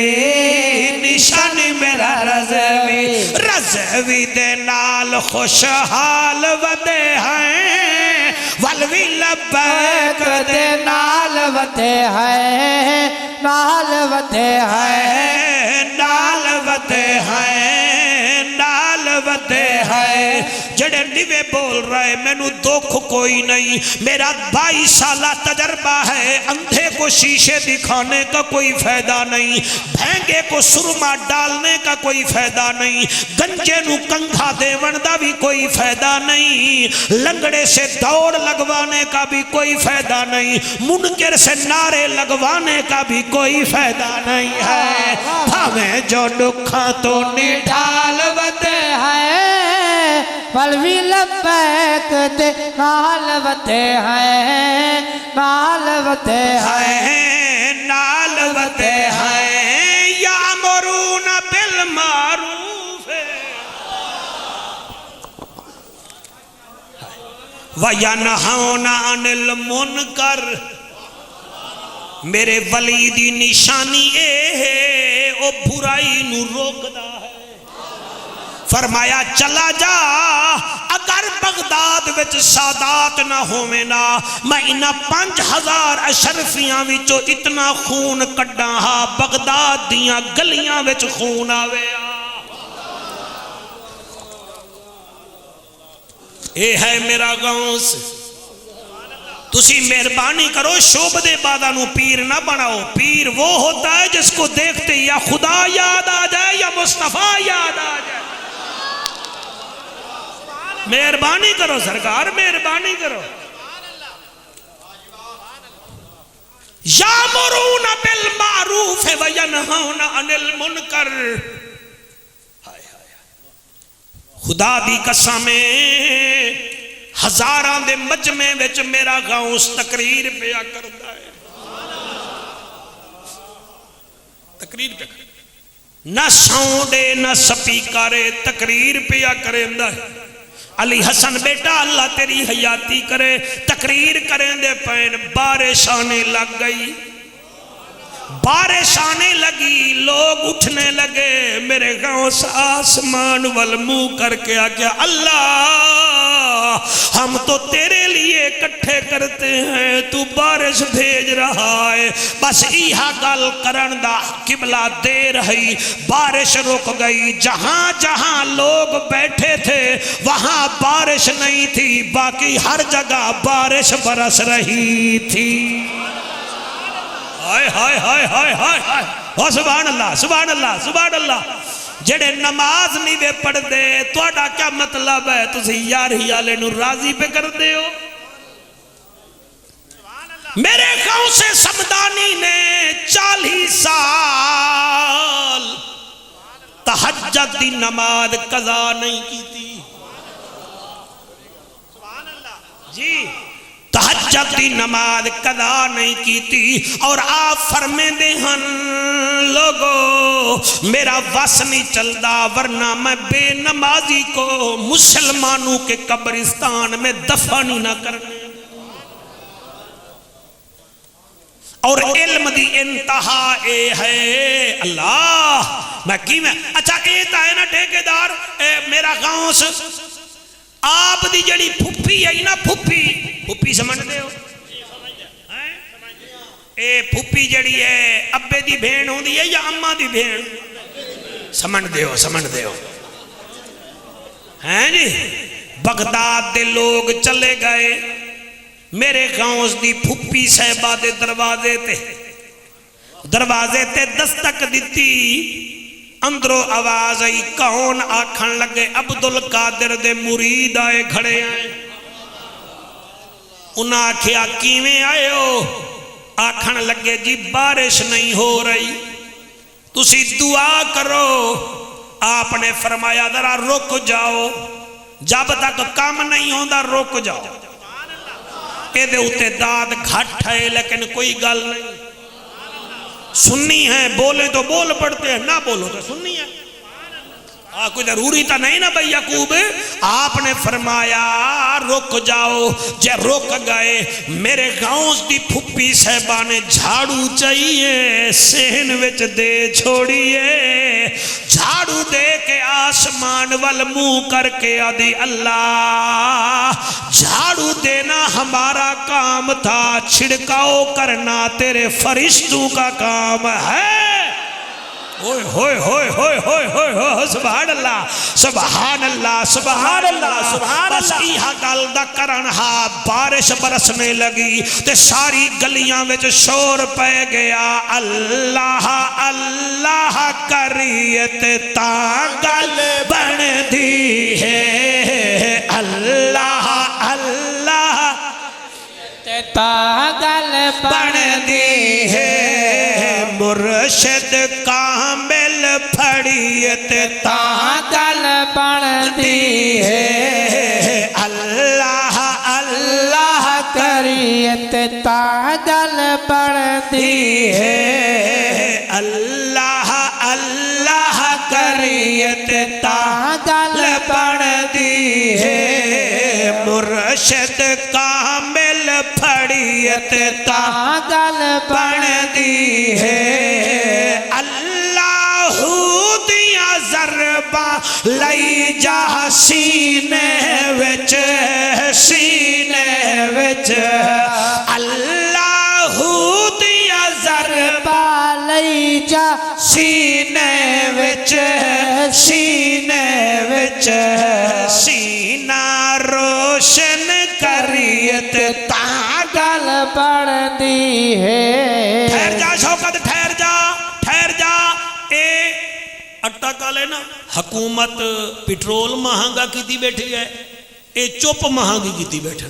S1: نشانی میرا رضوی رضوی دے نال خوشحال ودے ہیں ولوی لبیک
S2: دے نال ودے ہیں نال ودے ہیں
S1: نال ودے ہیں نال ودے ہیں جڑے نیوے بول رہے مینوں دکھ کوئی نہیں میرا 22 سالہ تجربہ ہے اندھے کو شیشے دکھانے کا کوئی فائدہ نہیں بھینگے کو سرما ڈالنے کا کوئی فائدہ نہیں گنجے نو کنگھا دیون دا بھی کوئی فائدہ نہیں لنگڑے سے دوڑ لگوانے کا بھی کوئی فائدہ نہیں منکر سے نعرے لگوانے کا بھی کوئی فائدہ نہیں ہے ہمیں جو دکھاں تو نڈال
S2: ودے ہیں ولوی لبیک دے نال ودے ہیں نال ودے ہیں
S1: نال ودے ہیں یامرون بالمعروف وینہون عن المنکر میرے ولی دی نشانی اے ہے او برائی نو روکدا ہے فرمایا چلا جا اگر بغداد وچ سادات نہ ہوویں نا میں انہاں 5000 اشرفیاں وچوں اتنا خون کڈاں ہا بغداد دیاں گلیاں وچ خون آوے اے ہے میرا غوث تسی مہربانی کرو شعبدے بادہ نو پیر نہ بناؤ پیر وہ ہوتا ہے جس کو دیکھتے یا خدا یاد آ جائے یا مصطفیٰ یاد آ جائے مہربانی کرو سرکار مہربانی کرو یامرون بالمعروف وینہون عن المنکر خدا دی قسمیں ہزاراں دے مجمع وچ میرا غوث تقریر پیا کرتا ہے تقریر پیا کرتا نہ ساؤنڈے نہ سپیکارے تقریر پیا کرتا ہے علی حسن بیٹا اللہ تیری حیاتی کرے تقریر کریں دے پین بارش آنے لگ گئی بارش آنے لگی لوگ اٹھنے لگے میرے غوث آسمان والمو کر کے آگیا اللہ ہم تو تیرے لیے اکٹھے کرتے ہیں تو بارش بھیج رہا ہے بس ایہا گل کرن دا قبلہ دے رہی بارش رک گئی جہاں جہاں لوگ بیٹھے تھے وہاں بارش نہیں تھی باقی ہر جگہ بارش برس رہی تھی ہائے ہائے ہائے ہائے ہائے ہائے سبحان اللہ سبحان اللہ سبحان اللہ جڑے نماز نہیں وے پڑھ دے توڑا کیا مطلب ہے تسی یاری آلے نو راضی پہ کر دے ہو میرے غوث سمدانی نے 40 سال تہجد دی نماز قضا نہیں کی تھی جی تہجد دی نماز قضا نہیں کی تھی اور آپ فرمے دے ہن لوگو میرا وس نہیں چلدا ورنہ میں بے نمازی کو مسلمانوں کے قبرستان میں دفن ہی نہ کرنے اور علم دی انتہا اے ہے اللہ میں کی میں اچھا اے تائے نا ٹھیکیدار میرا غوث آپ دی جڑی پھپی ہے نا پھپی سمجھ دے ہو اے پھپی جڑی ہے ابے دی بھین ہوں دی ہے یا اممہ دی بھین سمجھ دے ہو ہیں جی بغداد دے لوگ چلے گئے میرے غوث دی پھپی صاحبہ دے دروازے تے دستک دیتی اندروں آواز آئی کون آکھن لگے عبدالقادر دے مرید آئے کھڑے آئے انہاں آکھیا کیویں آئے ہو آکھن لگے جی بارش نہیں ہو رہی تسی دعا کرو آپ نے فرمایا ذرا رک جاؤ جب تک کام نہیں ہوندا رک جاؤ اے دے اتے داد گھٹ ہے لیکن کوئی گل نہیں سنی ہے بولے تو بول پڑتے ہیں نہ بولو تو سنی ہے کوئی ضروری تو نہیں نا بھائی یعقوب. آپ نے فرمایا رک جاؤ. جے رک گئے میرے گاؤں دی پھپھی صاحبانے جھاڑو چاہیے سہن وچ دے چھوڑیے. جھاڑو دے کے آسمان وال منہ کر کے آدھی اللہ جھاڑو دینا ہمارا کام تھا, چھڑکاؤ کرنا تیرے فرشتوں کا کام ہے. ہوئے ہوئے ہوئے ہوئے ہوئے ہوئے سبحان اللہ سبحان اللہ سبحان اللہ سبحان اللہ. بس ایہا گل دا کرن ہا بارش برسنے لگی تے ساری گلیاں وچ شور پہ گیا. اللہ اللہ کریت تا گل بن دی ہے. اللہ اللہ
S2: تا گل
S1: بن دی ہے. مرشد کامل پھڑیت
S2: تا گل بن دی ہے.
S1: اللہ اللہ
S2: کریت تا گل بن دی ہے.
S1: اللہ اللہ کریت تا گل بن دی ہے. مرشد کامل پھڑیت تا
S2: گل
S1: بن دی ہے. اللہ دیا ضرباں لئی جا سینے وچ سینے وچ. اللہ دیا ضرباں
S2: لئی جا
S1: سینے وچ سینے وچ. سینہ روشن کریت تا
S2: گل بن دی ہے.
S1: ٹھہر جا شوکت ٹھہر جا ٹھہر جا. اے اٹا کالے نا حکومت پیٹرول مہنگا کیتی بیٹھی ہے, اے چپ مہنگی کیتی بیٹھے.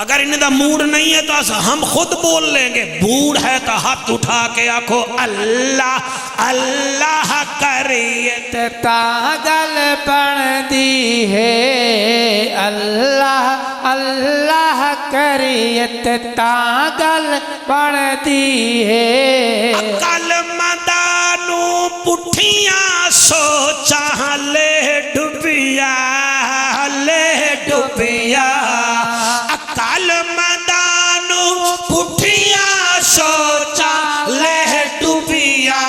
S1: اگر انہیں دا موڈ نہیں ہے تو ہم خود بول لیں گے. موڈ ہے تو ہاتھ اٹھا کے آکھو اللہ اللہ کریت
S2: تا گل بن دی ہے. اللہ اللہ کریت تا گل بن دی ہے.
S1: کل مدانو پٹھیاں سوچاں لے ڈبیا لے ڈبیا. کل مدانو پٹھیاں سوچاں لے ڈبیا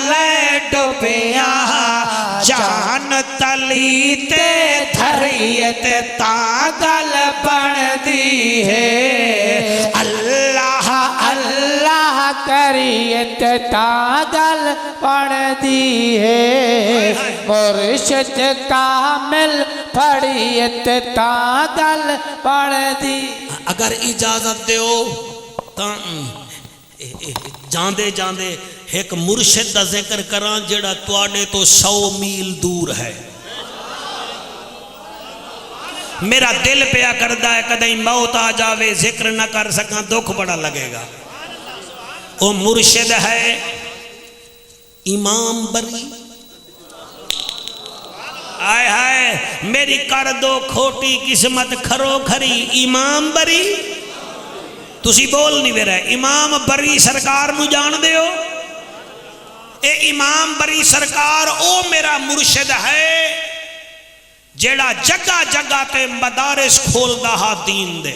S1: لے ڈبیا. جان تلی تے دھریت تا گل بن دی ہے. اللہ
S2: اللہ کریت تا گل بن دی ہے. مرشد کامل پھڑیت تا گل بن دی.
S1: اگر اجازت دیو تو جاندے جاندے ایک مرشد دا ذکر کران جڑا تواڈے تو 100 میل دور ہے. میرا دل پیا کردا ہے کدیں موت آ جاوے ذکر نہ کر سکاں دکھ بڑا لگے گا. وہ مرشد ہے امام بری. آئے ہائے میری کر دو کھوٹی قسمت کھرو کھری امام بری. تسی بول نہیں میرا امام بری سرکار نو جان دے ہو. اے امام بری سرکار او میرا مرشد ہے جیڑا جگہ جگہ تے مدارس کھول دا دین دے.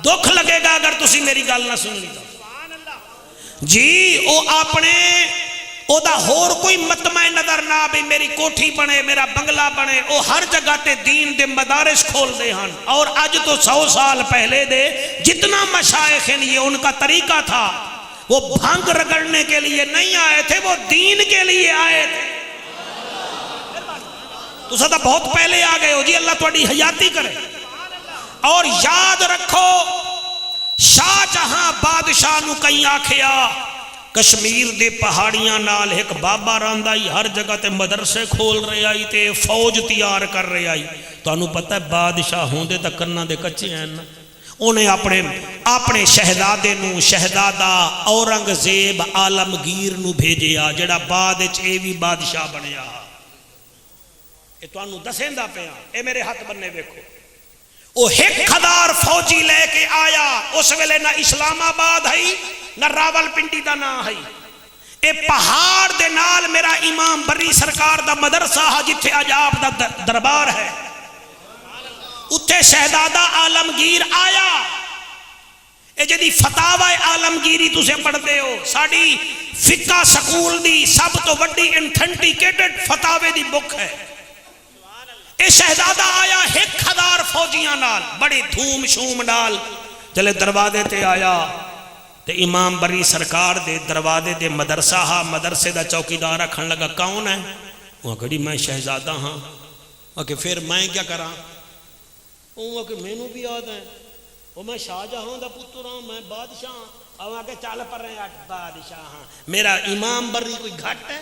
S1: دکھ لگے گا اگر تسی میری گل نہ سن لی جی. او اپنے او دا ہور کوئی مطمع نظر نہ بھی میری کوٹھی بنے میرا بنگلہ بنے. او ہر جگہ تے دین دے مدارس کھول دے ہن. اور آج تو 100 سال پہلے دے جتنا مشائخ ہیں یہ ان کا طریقہ تھا. وہ بھنگ رگڑنے کے لیے نہیں آئے تھے, وہ دین کے لیے آئے تھے. تو سدا بہت پہلے آ گئے ہو جی. اللہ تھوڑی حیاتی کرے. اور یاد رکھو شاہ جہاں بادشاہ نو کہیں آکھیا کشمیر دے پہاڑیاں نال ایک بابا راندا ہی ہر جگہ تے مدرسے کھول رہے آئی تے فوج تیار کر رہے آئی. تو انہوں پتہ ہے بادشاہ ہوندے تا کرنا دے کچے ہیں نا. انہیں اپنے شہزادے نو شہزادہ اورنگزیب عالمگیر نو بھیجیا جڑا بعد اے بھی بادشاہ بنیا. اے تو انہوں دسیندہ پیا اے میرے ہاتھ بننے ویکھو. او 1000 فوجی لے کے آیا. اس ویلے نہ اسلام آباد ہے نہ راول پنڈی دا نا ہے اے پہاڑ دے نال میرا امام بری سرکار دا مدرسہ ہے جتھے اج آپ دا دربار ہے اتھے شہزادہ عالمگیر آیا اے جدی فتاوی عالمگیری تسے پڑھتے ہو ساڑی فقہ سکول دی سب تو وڈی انتھنٹیکیٹڈ فتاوی دی بک ہے اے شہزادہ آیا 1000 فوجیاں نال بڑی دھوم شوم نال جلے دروازے تے آیا تے امام بری سرکار دے دروازے دے مدرسہ ہا مدرسے دا چوکیدار رکھن لگا کون ہے وہ کہی میں شہزادہ ہاں وہ کہ پھر میں کیا کراں وہ کہ مینوں بھی یاد ہے وہ میں شاہ جہاں دا پتر ہوں میں بادشاہ ہاں وہ کہ چل پر رہے ہیں بادشاہ ہاں میرا امام بری کوئی گھٹ ہے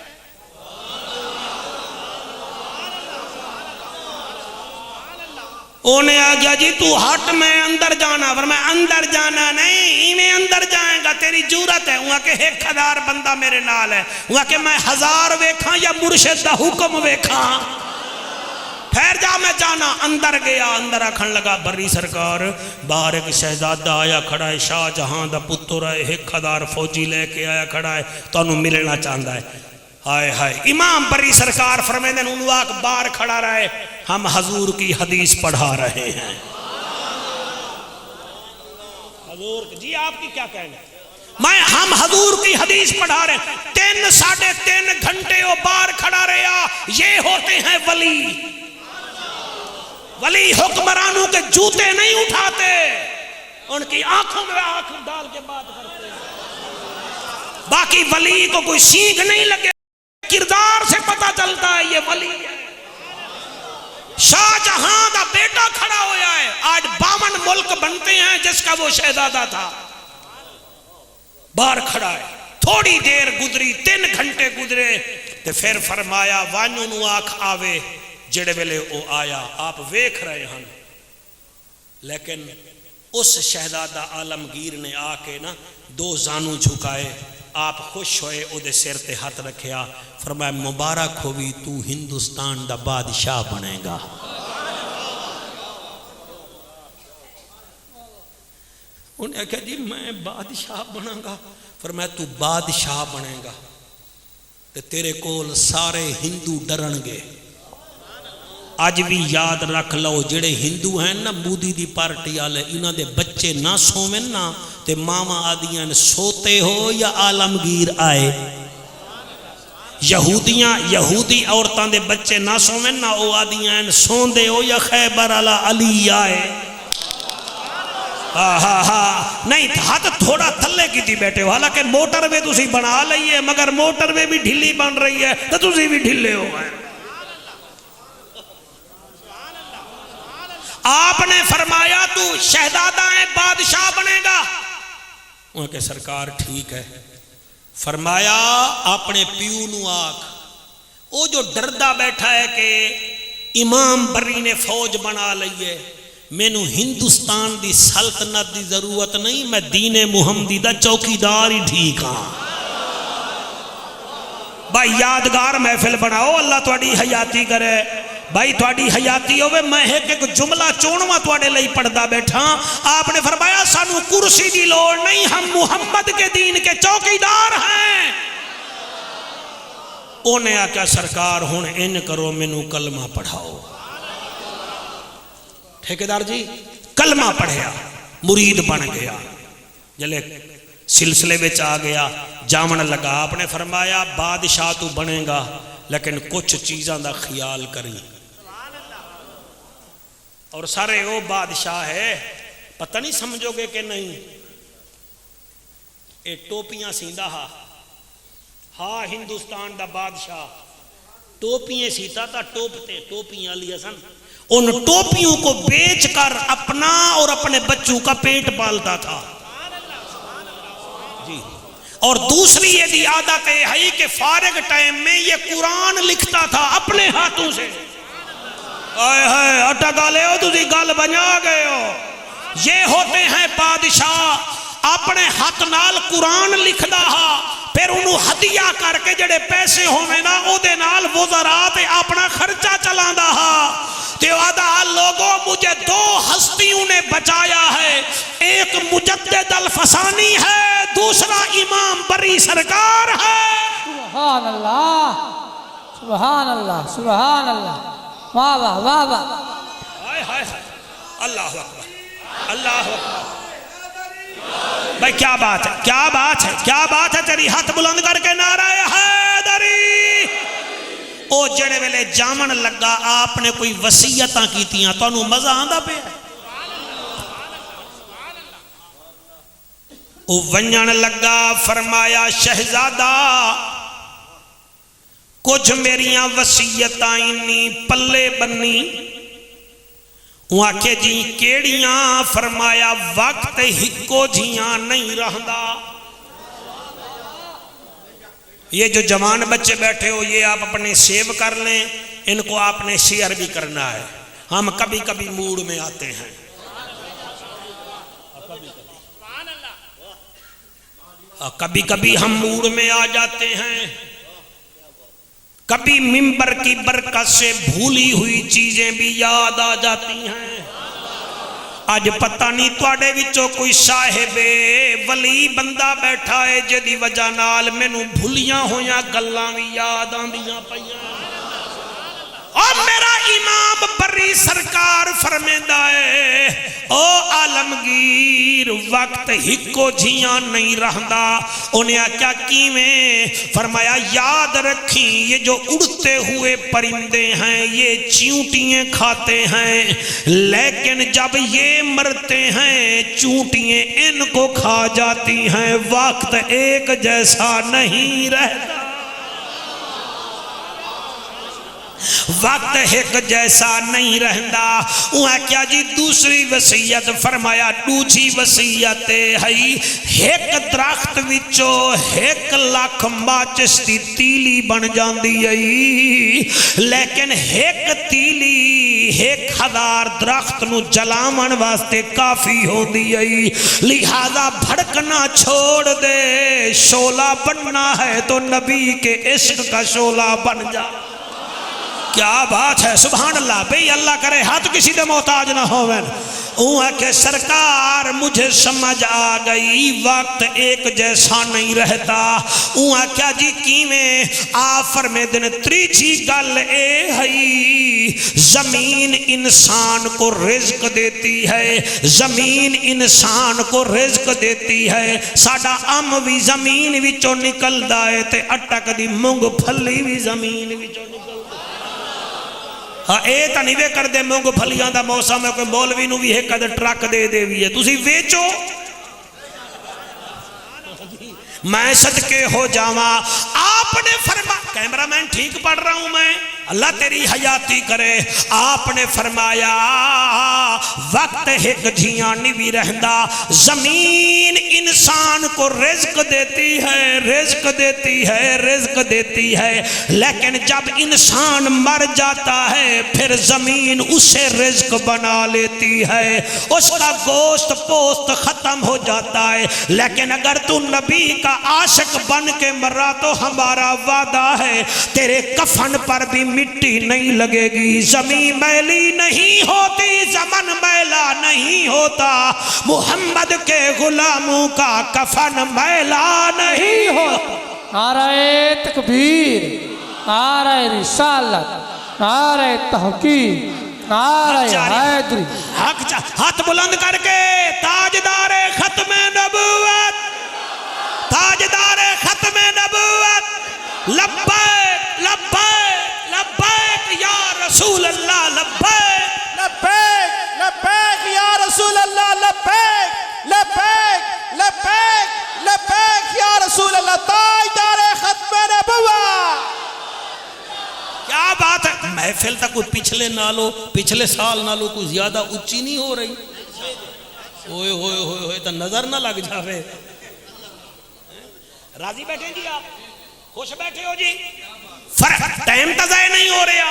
S1: انہیں آگیا جی تو ہٹ میں اندر جانا پر میں اندر جانا نہیں میں اندر جائیں گا تیری جورت ہے وہاں کہ 1000 بندہ میرے نال ہے وہاں کہ میں 1000 ویکھاں یا مرشد دا حکم ویکھاں پھر جا میں جانا اندر گیا اندر آکھن لگا بری سرکار باہر ایک شہزادہ آیا کھڑا ہے شاہ جہاں دا پتر ہے 1000 فوجی لے کے آیا کھڑا ہے تو انہوں ملنا چاہتا ہے ہائے ہائے امام بری سرکار فرمیندے انہوں آکھ باہر کھڑا رہے ہم حضور کی حدیث پڑھا رہے ہیں حضور جی آپ کی کیا کہنا میں ہم حضور کی حدیث پڑھا رہے ہیں 3 ساڑھے 3 گھنٹے وہ باہر کھڑا رہا یہ ہوتے ہیں ولی ولی حکمرانوں کے جوتے نہیں اٹھاتے ان کی آنکھوں میں آنکھ ڈال کے بات کرتے ہیں باقی ولی کو کوئی سینگ نہیں لگے کردار سے پتہ چلتا ہے یہ ولی ہے شاہ جہاں دا بیٹا کھڑا ہویا ہے آج 52 ملک بنتے ہیں جس کا وہ شہزادہ تھا باہر کھڑا ہے تھوڑی دیر گزری 3 گھنٹے گزرے تے پھر فرمایا وانیوں نو آنکھ آوے جڑے ویلے او آیا آپ ویکھ رہے ہیں لیکن اس شہزادہ عالمگیر نے آ کے نا 2 زانو جھکائے آپ خوش ہوئے او دے سر تے ہاتھ رکھیا فرمایا مبارک ہوئی تو ہندوستان دا بادشاہ بنے گا انہیں کہا جی میں بادشاہ بنا گا فرمایا تو بادشاہ بنے گا تے تیرے کول سارے ہندو ڈرن گے آج بھی یاد رکھ لو جڑے ہندو ہیں نا مودی دی پارٹی آلے انہاں دے بچے نہ سومن نا تے ماما آدیاں سوتے ہو یا عالمگیر آئے یہودی عورتاں دے بچے نہ سومن نا او آدیاں سوندے ہو یا خیبر علی علی آئے نہیں ہاتھ تھوڑا تھلے کی تھی بیٹھے ہو حالانکہ موٹر وے تسی بنا لئیے مگر موٹر وے بھی ڈھلی بن رہی ہے تو تسی بھی ڈھلے ہو گئے آپ نے فرمایا تو شہزادہ ہے بادشاہ بنے گا انہوں کہ سرکار ٹھیک ہے فرمایا اپنے پیو نو آکھ او جو ڈردہ بیٹھا ہے کہ امام بری نے فوج بنا لئیے میں نو ہندوستان دی سلطنت دی ضرورت نہیں میں دین محمدی دا چوکیدار ہی ٹھیک ہاں بھائی یادگار محفل بناؤ اللہ تواڈی حیاتی کرے بھائی تواڈی حیاتی ہوئے میں ایک جملہ چونواں تواڈے لئی پڑھدا بیٹھا آپ نے فرمایا سانو کرسی دی لوڑ نہیں ہم محمد کے دین کے چوکیدار ہیں انہیں آکیا سرکار ہن ان کرو مینوں کلمہ پڑھاؤ ٹھیکیدار جی کلمہ پڑھیا مرید بن گیا جلے سلسلے وچ آ گیا جامن لگا آپ نے فرمایا بادشاہ تو بنے گا لیکن کچھ چیزاں دا خیال کری اور سارے وہ بادشاہ ہے پتہ نہیں سمجھو گے کہ نہیں اے ٹوپیاں سیندہ ہاں ہندوستان دا بادشاہ ٹوپیاں سیتا تھا ٹوپیاں لیا سن ان ٹوپیوں کو بیچ کر اپنا اور اپنے بچوں کا پیٹ پالتا تھا جی اور دوسری یہ دی عادت ہے کہ فارغ ٹائم میں یہ قرآن لکھتا تھا اپنے ہاتھوں سے اٹا گالے ہو تُسی گال بنیا گئے ہو یہ ہوتے ہیں بادشاہ اپنے ہاتھ نال قرآن لکھ دا پھر انہوں ہدیہ کر کے جڑے پیسے ہوئے نا او دے نال وزرات اپنا خرچہ چلان دا لوگوں مجھے 2 ہستیوں نے بچایا ہے ایک مجدد الفسانی ہے، دوسرا امام بری سرکار ہے۔
S2: سبحان اللہ سبحان اللہ سبحان اللہ، واہ واہ واہ واہ،
S1: ہائے ہائے ہائے، اللہ اکبر اللہ اکبر۔ بھائی کیا بات ہے، کیا بات ہے، کیا بات ہے، تیری ہاتھ بلند کر کے نعرہ حیدری۔ او جڑے ویلے جامن لگا آپ نے کوئی وصیتاں کیتیاں، تو انہوں مزہ آندہ پہ ہے؟ او ونجن لگا فرمایا شہزادہ کچھ میریاں وصیتاں انی پلے بنی، وہاں کے جی کیڑیاں، فرمایا وقت ہکو جیاں نہیں رہندا۔ یہ جو جوان بچے بیٹھے ہو یہ آپ اپنے سیو کر لیں، ان کو آپ نے شیئر بھی کرنا ہے۔ ہم کبھی کبھی موڈ میں آتے ہیں، کبھی کبھی ہم موڈ میں آ جاتے ہیں، کبھی منبر کی برکت سے بھولی ہوئی چیزیں بھی یاد آ جاتی ہیں۔ آج پتہ نہیں تواڈے وچوں کوئی صاحب ولی بندہ بیٹھا ہے جدی وجہ نال مینوں بھولیاں ہویاں گلاں بھی یاد آندیاں پیاں۔ اور میرا امام بری سرکار فرمیندہ ہے او عالمگیر وقت ہکو جھیاں نہیں رہندا۔ انہیں کیا کیویں؟ فرمایا یاد رکھیں یہ جو اڑتے ہوئے پرندے ہیں یہ چیونٹیاں کھاتے ہیں، لیکن جب یہ مرتے ہیں چونٹیاں ان کو کھا جاتی ہیں، وقت ایک جیسا نہیں رہتا، وقت ایک جیسا نہیں رہندا۔ وہاں کیا جی دوسری وصیت فرمایا، دوسری وصیت ہے ایک درخت وچو 1,00,000 ماچس دی تیلی بن جاندی ہے، لیکن ایک تیلی 1,000 درخت نو جلاون واسطے کافی ہوندی ہے، لہذا بھڑکنا چھوڑ دے، شعلہ بننا ہے تو نبی کے عشق کا شعلہ بن جا۔ کیا بات ہے، سبحان اللہ۔ بھئی اللہ کرے ہاتھ کسی دے محتاج نہ ہوئے۔ اوہ کہ سرکار مجھے سمجھ آ گئی وقت ایک جیسا نہیں رہتا۔ اوہ کیا جی کیویں؟ آفر میں دن تریجی گل اے ہے، زمین انسان کو رزق دیتی ہے، زمین انسان کو رزق دیتی ہے۔ ساڑا ام بھی زمین وچوں نکل دائے تے اٹک دی مونگ پھلی بھی زمین وچوں نکل۔ ہاں اے تا نہیں وے کر دے مونگ پھلیاں دا موسم ہے، کوئی مولوی نو بھی ایک قدر ٹرک دے دے بھی ہے، تسی ویچو میں صدقے ہو جاواں۔ آپ نے فرمایا، کیمرہ مین ٹھیک پڑھ رہا ہوں میں، اللہ تیری حیاتی کرے، آپ نے فرمایا وقت ایک جھیاں نہیں بھی رہندا، زمین انسان کو رزق دیتی ہے، رزق دیتی ہے، رزق دیتی ہے، لیکن جب انسان مر جاتا ہے پھر زمین اسے رزق بنا لیتی ہے، اس کا گوشت پوست ختم ہو جاتا ہے، لیکن اگر تو نبی کا عاشق بن کے مرا تو ہمارا وعدہ ہے تیرے کفن پر بھی مٹی نہیں لگے گی، زمین میلی نہیں ہوتی، زمن میلا نہیں ہوتا، محمد کے غلاموں کا کفن میلا نہیں ہوتا۔
S2: نعرہ تکبیر، نعرہ رسالت، نعرہ تحقیق، نعرہ حیدری۔
S1: ہاتھ بلند کر کے تاجدار ختم نبوت، تاجدار ختم نبوت، لبیک لبیک لبیک یا رسول اللہ، لبیک
S4: لبیک لبیک یا رسول اللہ، لبیک لبیک لبیک لبیک یا رسول اللہ، تاجدار ختم نبوت۔
S1: کیا بات ہے، محفل تک کوئی پچھلے نالو پچھلے سال نالو کوئی زیادہ اچھی نہیں ہو رہی، ہوئے ہوئے ہوئے ہوئے تو نظر نہ لگ جاوے۔ راضی بیٹھے جی، آپ خوش بیٹھے ہو جی، ٹائم تضائع نہیں ہو رہا۔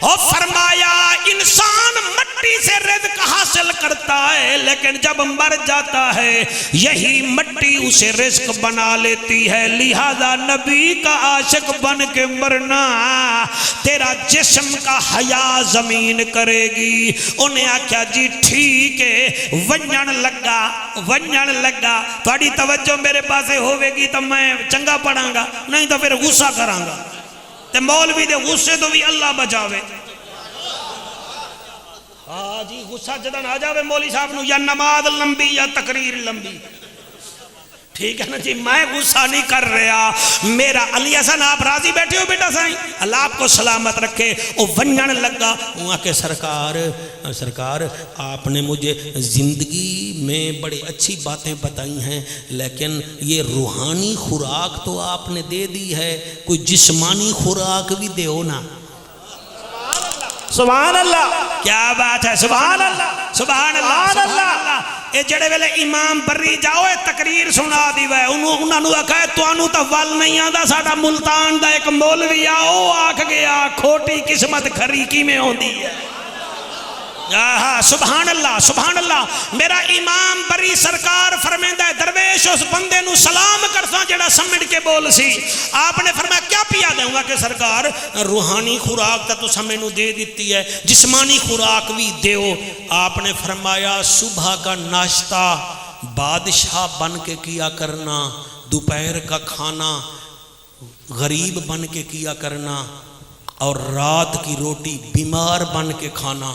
S1: اور فرمایا انسان مٹی مٹی سے رزق حاصل کرتا ہے، لیکن جب مر جاتا ہے یہی مٹی اسے رزق بنا لیتی ہے۔ لہذا نبی کا عاشق بن کے مرنا، تیرا جسم کا حیا زمین کرے گی۔ انہیں آکھیا جی ٹھیک ہے، ونجن لگا تھوڑی توجہ میرے پاسے ہوئے گی تو میں چنگا پڑھاں گا، نہیں تو پھر غصہ کراں گا، تے مولوی دے غصے تو بھی اللہ بچاوے۔ ہاں جی غصہ جدن آ جاوے مولوی صاحب نو، یا نماز لمبی یا تقریر لمبی، ٹھیک ہے نا جی، میں غصہ نہیں کر رہا۔ میرا علی حسن آپ راضی بیٹھے ہو بیٹا سائیں، اللہ آپ کو سلامت رکھے۔ وہ ونجن لگا، وہاں کہ سرکار آپ نے مجھے زندگی میں بڑی اچھی باتیں بتائی ہیں، لیکن یہ روحانی خوراک تو آپ نے دے دی ہے، کوئی جسمانی خوراک بھی دیو نا۔
S4: سبحان اللہ،
S1: کیا بات ہے، سبحان اللہ سبحان اللہ سبحان اللہ۔ اے جڑے ویلے امام بری جاؤ اے تقریر سنا دیوے، انہوں نے کہا توانوں تا ول نہیں آندا، ساڈا ملتان دا ایک مولوی آؤ آکھ گیا کھوٹی قسمت کھری میں ہوندی ہے۔ سبحان اللہ سبحان اللہ۔ میرا امام بری سرکار فرمیندہ ہے درویش اس بندے نو سلام کرساں جڑا سمجھ کے بول سی۔ آپ نے فرمایا کیا پیا دوں گا؟ کہ سرکار روحانی خوراک تو سمجھ نو دے دیتی ہے، جسمانی خوراک بھی دیو۔ آپ نے فرمایا صبح کا ناشتہ بادشاہ بن کے کیا کرنا، دوپہر کا کھانا غریب بن کے کیا کرنا، اور رات کی روٹی بیمار بن کے کھانا۔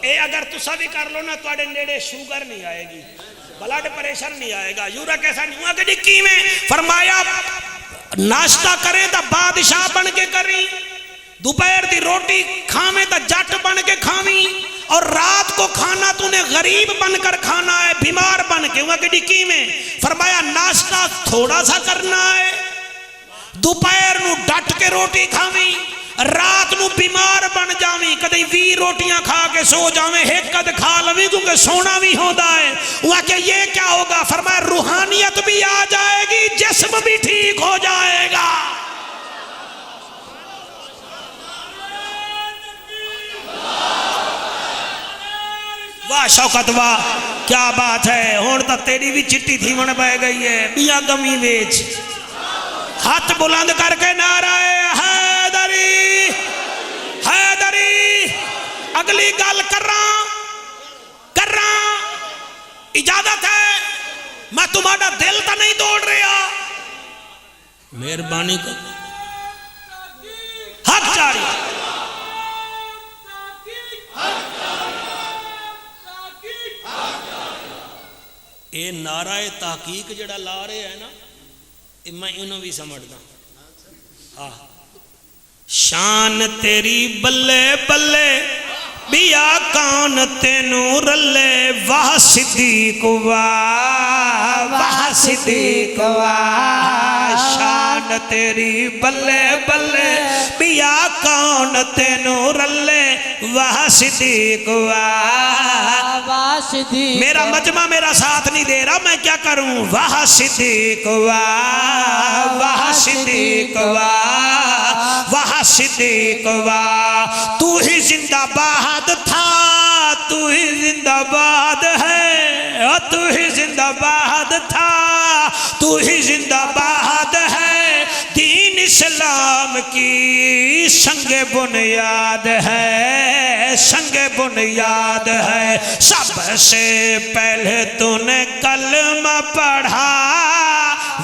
S1: اے اگر تسا بھی کر لو نا تواڈے نیڑے شوگر نہیں آئے گی، بلڈ پریشر نہیں آئے گا، یورک ایسا نہیں ہوا کہ جی کی میں فرمایا ناشتہ کریں تو بادشاہ بن کے کریں، دوپہر دی روٹی کھاویں تو جٹ بن کے کھاویں، اور رات کو کھانا تو نے غریب بن کر کھانا ہے، بیمار بن کے۔ ہوا کہ جی کی میں فرمایا ناشتہ تھوڑا سا کرنا ہے، دوپہر نو ڈٹ کے روٹی کھاویں، رات نو بیمار بن جاویں، کدی 20 روٹیاں کھا کے سو جاویں، ایک قد کھا لویں کیونکہ سونا بھی ہوتا ہے۔ وہ کہ یہ کیا ہوگا؟ فرمایا روحانیت بھی آ جائے گی، جسم بھی ٹھیک ہو جائے گا۔ واہ شوکت واہ، کیا بات ہے، ہون تا تیری بھی چٹی تھی من بہ گئی ہے، بیاں گمی ویچ، ہاتھ بلند کر کے نعرہ حیدری حیدری۔ اگلی گل کر رہا اجازت ہے، میں تمہارا دل تا نہیں توڑ رہا، مہربانی کر حق جاری۔ اے نعرہ تحقیق جڑا لا رہے ہیں نا، میں انہوں بھی سمجھتا۔ شان تیری بلے بلے بیا کون تینوں رلے، واہ صدیق واہ واہ صدیق واہ۔ شان تیری بلے بلے بیا کون تینوں رلے، واہ صدیق واہ واہ صدیق۔ میرا مجمع میرا ساتھ نہیں دے رہا، میں کیا کروں؟ واہ صدیق واہ واہ صدیق واہ واہ صدیق واہ۔ تو ہی زندہ باد تھا، تو ہی زندہ باد ہے، تو ہی زندہ باد تھا، تو ہی زندہ باد ہے، دین اسلام کی سنگ بنیاد ہے، سنگ بنیاد ہے۔ سب سے پہلے تو نے کلمہ پڑھا،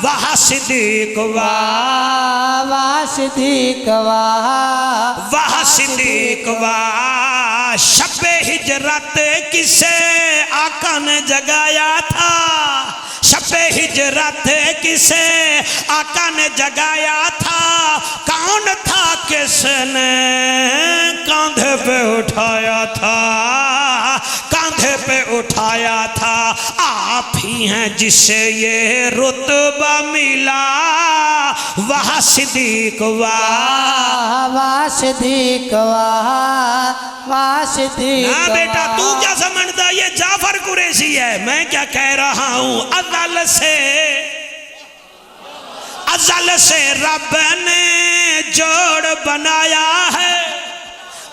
S1: واہ صدیق واہ واہ صدیق واہ واہ صدیق واہ۔ شب ہجرت کسے آقا نے جگایا تھا، شب ہجرت کسے آقا نے جگایا تھا، کون تھا کس نے کاندھے پہ اٹھایا تھا، کاندھے پہ اٹھایا تھا۔ آپ ہی ہیں جسے یہ رتبہ ملا، واہ صدیق واہ واہ صدیق واہ واہ صدیق واہ۔ بیٹا تو کیا سمجھتا یہ جعفر قریشی ہے؟ میں کیا کہہ رہا ہوں، ازل ازل سے رب نے جوڑ بنایا ہے،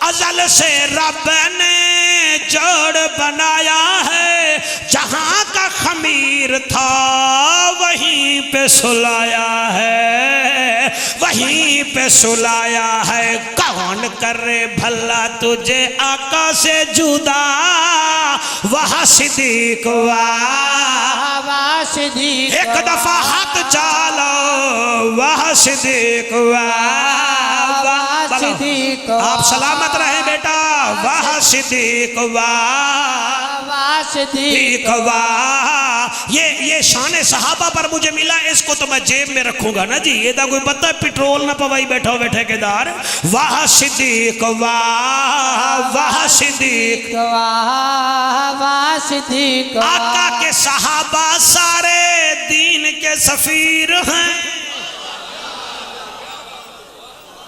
S1: ازل سے رب نے جوڑ بنایا ہے، جہاں کا خمیر تھا وہیں پہ سلایا ہے، وہیں پہ سلایا ہے۔ کون کرے بھلا تجھے آقا سے جدا، وہاں صدیق
S2: واہ صدیق
S1: ایک دفعہ ہاتھ چالو، وہاں صدیق
S2: صدیق
S1: آپ سلامت رہیں بیٹا، واہ صدیق واہ
S2: صدیق
S1: یہ شان صحابہ پر مجھے ملا، اس کو تو میں جیب میں رکھوں گا نا جی، یہ دا کوئی پتہ پٹرول نہ پوائی بیٹھو بیٹھے کے دار۔ واہ صدیق واہ صدیق
S2: واہ صدیق
S1: آقا کے صحابہ سارے دین کے سفیر ہیں۔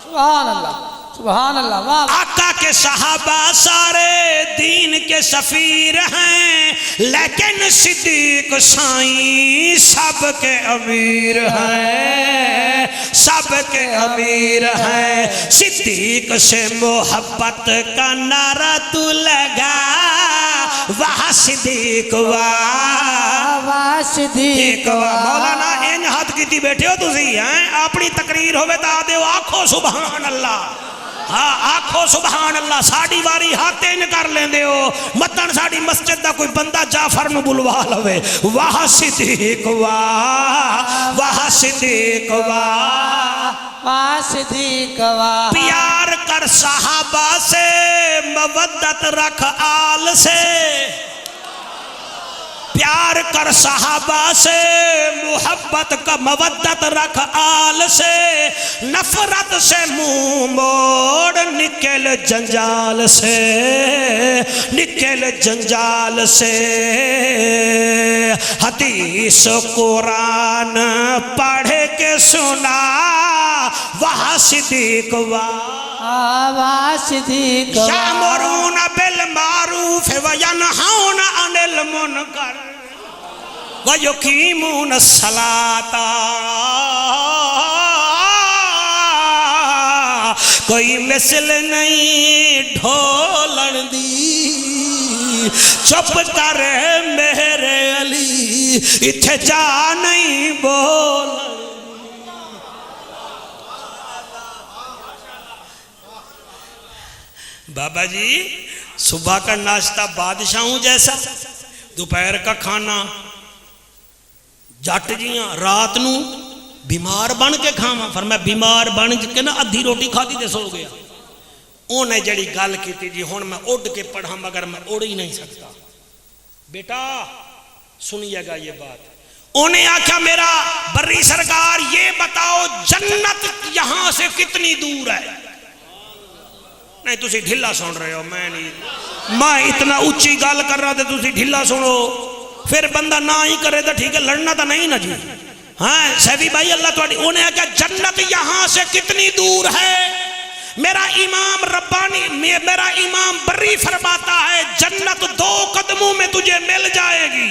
S2: سبحان اللہ سبحان اللہ واہ۔
S1: آقا کے صحابہ سارے دین کے سفیر ہیں، لیکن صدیق سائیں سب کے امیر ہیں، سب کے امیر ہیں۔ صدیق سے محبت کا نعرہ تو لگا، واہ صدیق
S2: واہ صدیق
S1: مولانا این ہاتھ کی بیٹھے ہو تسی ہیں، اپنی تقریر ہوئے تا دے آنکھوں سبحان اللہ، ہاں آنکھوں سبحان اللہ، ساڑی واری ہاتھیں کر لیں دے ہو، مطن ساڑی مسجد دا کوئی بندہ جعفر نو بلوا لوے، واہ صدیق واہ صدیق
S2: واہ صدیق واہ۔
S1: پیار کر صحابہ سے، مودت رکھ آل سے، پیار کر صحابہ سے، محبت کا مودت رکھ آل سے، نفرت سے منہ موڑ نکل جنجال سے، نکل جنجال سے۔ حدیث قرآن پڑھ کے سنا، واہ صدیق
S2: واہ صدیق
S1: یامرون بالمعروف وینہون عن المنکر وَيُقِيمُونَ الصَّلَاةَ، کوئی مثل نہیں ڈھولن دی، چپ کر میرے علی اتھے جا نہیں بولن۔ بابا جی صبح کا ناشتہ بادشاہوں جیسا، دوپہر کا کھانا جٹ جیاں، رات نو بیمار بن کے کھاواں۔ فرمایا بیمار بن کے نا ادھی روٹی کھاتی تے سو گیا۔ انہیں جڑی گل کیتی جی ہن میں اڑ کے پڑھا مگر میں اڑ ہی نہیں سکتا۔ بیٹا سنیے گا یہ بات، انہیں آکھا میرا بری سرکار یہ بتاؤ جنت یہاں سے کتنی دور ہے؟ نہیں تسی ڈھلا سن رہے ہو، میں اتنا اونچی گل کر رہا تھا تسی ڈھلا سنو، پھر بندہ نہ ہی کرے تو ٹھیک ہے، لڑنا تو نہیں نا جی۔ ہاں سیدی بھائی اللہ تواڈی، انہیں کہا جنت یہاں سے کتنی دور ہے؟ میرا امام ربانی، میرا امام بری فرماتا ہے جنت 2 قدموں میں تجھے مل جائے گی۔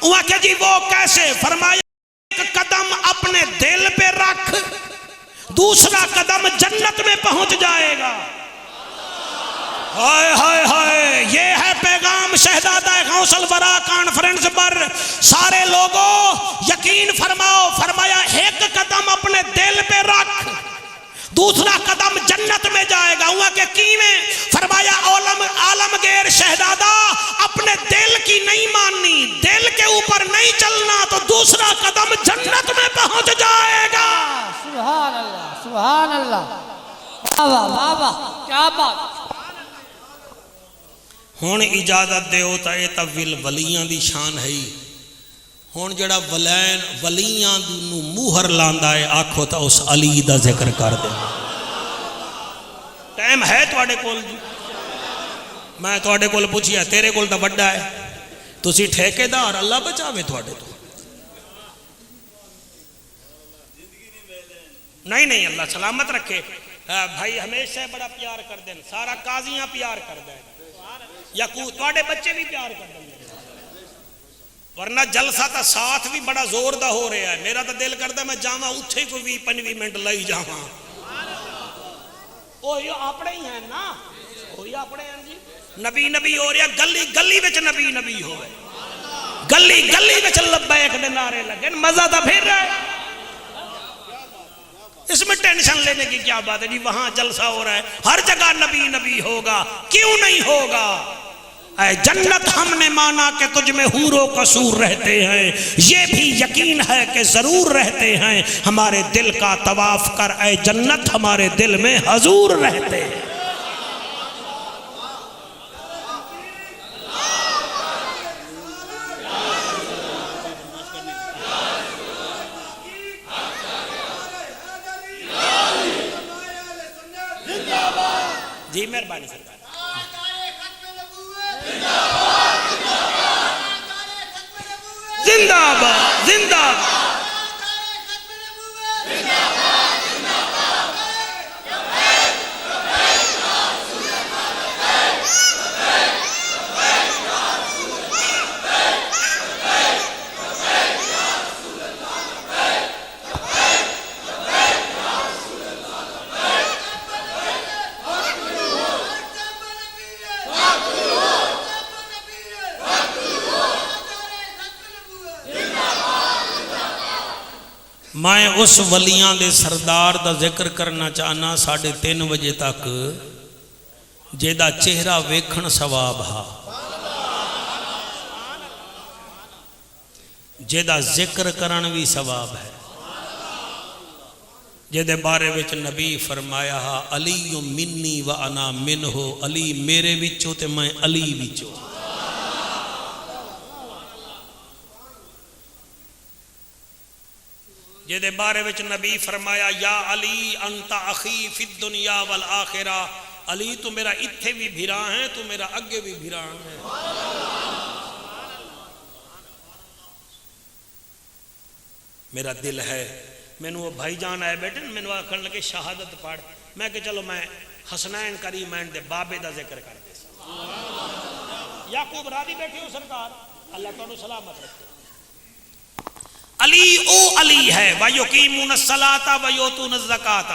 S1: وہاں کہ جی وہ کیسے؟ فرمایا ایک قدم اپنے دل پہ رکھ، دوسرا قدم جنت میں پہنچ جائے گا۔ ہائے ہائے ہائے، یہ ہے پیغام شہزادہ غوث الورا کانفرنس پر۔ سارے لوگوں یقین فرماؤ، فرمایا ایک قدم اپنے دل پہ رکھ، دوسرا قدم جنت میں جائے گا۔ ہوا کہ کیویں؟ فرمایا عالمگیر شہزادہ اپنے دل کی نہیں ماننی، دل کے اوپر نہیں چلنا تو دوسرا قدم جنت میں پہنچ جائے گا۔
S2: سبحان اللہ سبحان اللہ، واہ واہ واہ، کیا بات۔
S1: ہون اجازت دے ہوتا ہے طویل ولیاں دی شان ہے، ہون جڑا ولیاں نو موہر لاندا ہے آکھو تا اس علی دا ذکر کر دے۔ ٹائم ہے تواڈے کول جی؟ میں تواڈے کول پوچھیا تیرے کول تا بڑا ہے، تسی ٹھیکیدار، اللہ بچاوے تواڈے تو۔ نہیں اللہ سلامت رکھے، بھائی ہمیشہ بڑا پیار کر دیں، سارا قاضیاں پیار کر دیں، یا تواڈے بچے بھی پیار کر دیں۔ ورنہ جلسہ تا ساتھ بھی بڑا زور دا ہو رہا ہے. میرا تا دل کرتا میں جاواں اتھے کوئی 20-25 منٹ لائی جاواں. او یہ اپنے ہی ہیں نا, وہی اپنے ہیں جی. نبی نبی ہو رہا, گلی گلی وچ نبی نبی ہوئے, گلی گلی وچ لبیک دے نعرے لگے, مزہ تا پھر رہا ہے. اس میں ٹینشن لینے کی کیا بات ہے جی. وہاں جلسہ ہو رہا ہے, ہر جگہ نبی نبی ہوگا, کیوں نہیں ہوگا؟ اے جنت ہم نے مانا کہ تجھ میں حور و قصور رہتے ہیں, یہ بھی یقین ہے کہ ضرور رہتے ہیں. ہمارے دل کا طواف کر اے جنت, ہمارے دل میں حضور رہتے ہیں. جی مہربانی سرکار. زندہ باد زندہ باد. میں اس ولیاں دے سردار دا ذکر کرنا چاہنا 3:30 بجے تک, جیدہ چہرہ ویکھن ثواب ہا, جیدہ ذکر کرن بھی ثواب ہے, جیدے بارے وچ نبی فرمایا ہا علی منی و انا منہو, علی میرے وچوں تے میں علی وچوں. جیدے بارے وچ نبی فرمایا یا علی انت اخی فی الدنیا والآخرہ, علی تو میرا اتھے بھی بھیرا ہے, تو میرا اگے بھی بھیرا ہے. میرا دل ہے, میں نے وہ بھائی جان آئے بیٹھے, میں نے آکھن لگے شہادت پڑھ, میں کہ چلو میں حسنین کریمین دے بابے دا ذکر کر دے سا. یعقوب راضی بیٹھے ہو سرکار, اللہ تو انہوں سلامت رکھتے. علی او علی ہے وَيُقِيمُونَ الصَّلَاةَ وَيُؤْتُونَ الزَّكَاةَ,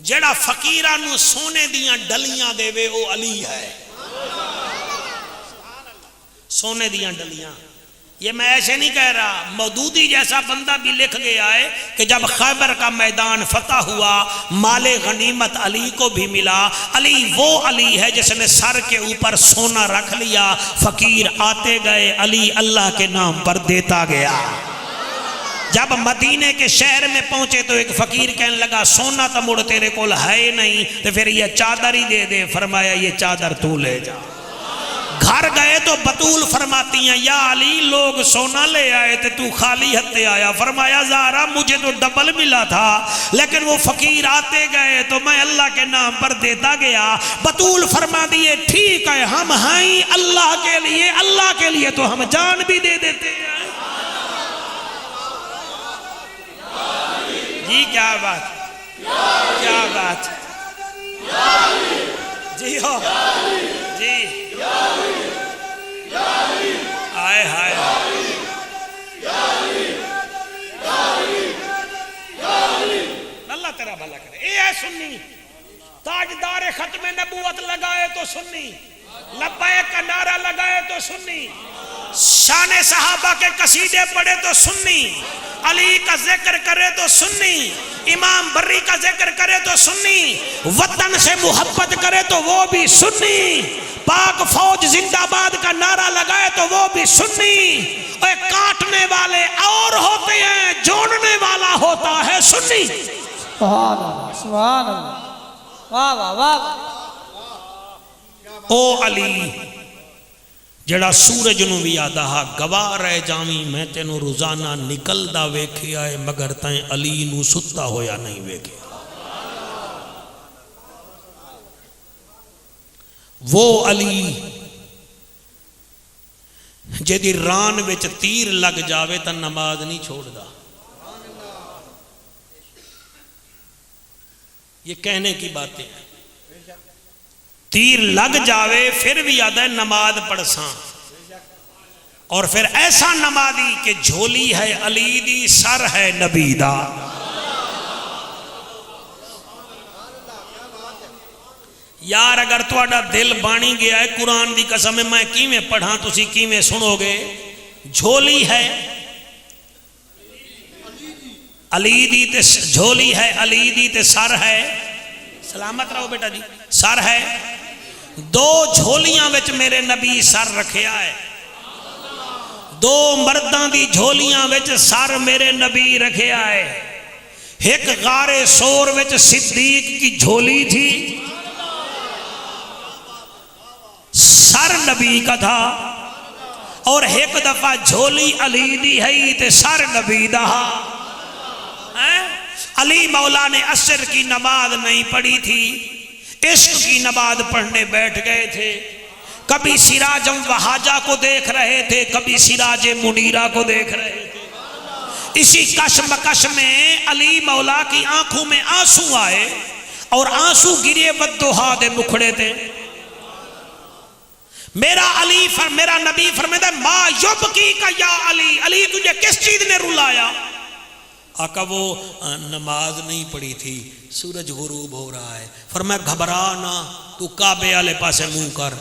S1: جڑا فقیرانو سونے دیاں ڈلیاں دے وے او علی ہے. سونے دیاں ڈلیاں, یہ میں ایسے نہیں کہہ رہا, مودودی جیسا بندہ بھی لکھ گیا ہے کہ جب خیبر کا میدان فتح ہوا, مال غنیمت علی کو بھی ملا. علی وہ علی ہے جس نے سر کے اوپر سونا رکھ لیا, فقیر آتے گئے, علی اللہ کے نام پر دیتا گیا. جب مدینے کے شہر میں پہنچے تو ایک فقیر کہنے لگا سونا تو مڑ تیرے کول ہے نہیں, تو پھر یہ چادر ہی دے دے. فرمایا یہ چادر تو لے جا. گھر گئے تو بطول فرماتی ہیں یا علی لوگ سونا لے آئے تھے, تو خالی ہتھے آیا. فرمایا زہرا مجھے تو ڈبل ملا تھا, لیکن وہ فقیر آتے گئے تو میں اللہ کے نام پر دیتا گیا. بطول فرما دیے ٹھیک ہے ہم ہیں اللہ کے لیے, اللہ کے لیے تو ہم جان بھی دے دیتے ہیں. جی کیا بات, کیا بات, جی ہو جی, آئے ہائے, اللہ تیرا بھلا کرے. اے ہے سنی, تاجدار ختم نبوت لگائے تو سنی, لبیک کا نعرہ لگائے تو سنی, شان صحابہ کے قصیدے پڑھے تو سنی, علی کا ذکر کرے تو سنی, امام بری کا ذکر کرے تو سنی, وطن سے محبت کرے تو وہ بھی سنی, پاک فوج زندہ باد کا نعرہ لگائے تو وہ بھی سنی. اے کاٹنے والے اور ہوتے ہیں, جوڑنے والا ہوتا ہے سنی.
S2: سبحان اللہ سبحان اللہ, واہ واہ واہ.
S1: او علی جڑا سورج نو بھی آدھا ہا گواہ رہ جاویں, میں تینوں روزانہ نکلدا ویکھیا ہے مگر تائیں علی نو ستا ہویا نہیں ویکھیا. وہ علی جدی ران وچ تیر لگ جاوے تا نماز نہیں چھوڑ دا. یہ کہنے کی باتیں ہیں, تیر لگ جاوے پھر بھی آدھا ہے نماز پڑھساں. اور پھر ایسا نمازی کہ جھولی ہے علی دی سر ہے نبی دا. یار اگر تہاڈا دل بانی گیا ہے قرآن دی قسم میں کیویں پڑھاں تسی کیویں سنو گے. جھولی ہے علی دی تے جھولی ہے علی دی تے سر ہے. سلامت رہو بیٹا جی. سر ہے. دو جھولیاں وچ میرے نبی سر رکھیا ہے. دو مرداں دی جھولیاں وچ سر میرے نبی رکھیا ہے. ایک غار سور وچ صدیق کی جھولی تھی, سر نبی کا تھا. اور ایک دفعہ جھولی علی دی ہے تے سر نبی دا. علی مولا نے عصر کی نماز نہیں پڑھی تھی, عشق کی نماز پڑھنے بیٹھ گئے تھے. کبھی سراجم وہاجہ کو دیکھ رہے تھے, کبھی سراج منیرہ کو دیکھ رہے تھے. اسی کشمکش میں علی مولا کی آنکھوں میں آنسو آئے اور آنسو گرے والضحیٰ دے مکھڑے تھے. میرا نبی فرماتا ہے ما یبکی کا یا علی, علی تجھے کس چیز نے رلایا؟ آقا وہ نماز نہیں پڑھی تھی, سورج غروب ہو رہا ہے. فرمایا گھبرا نہ, تو کعبے والے پاسے منہ کر.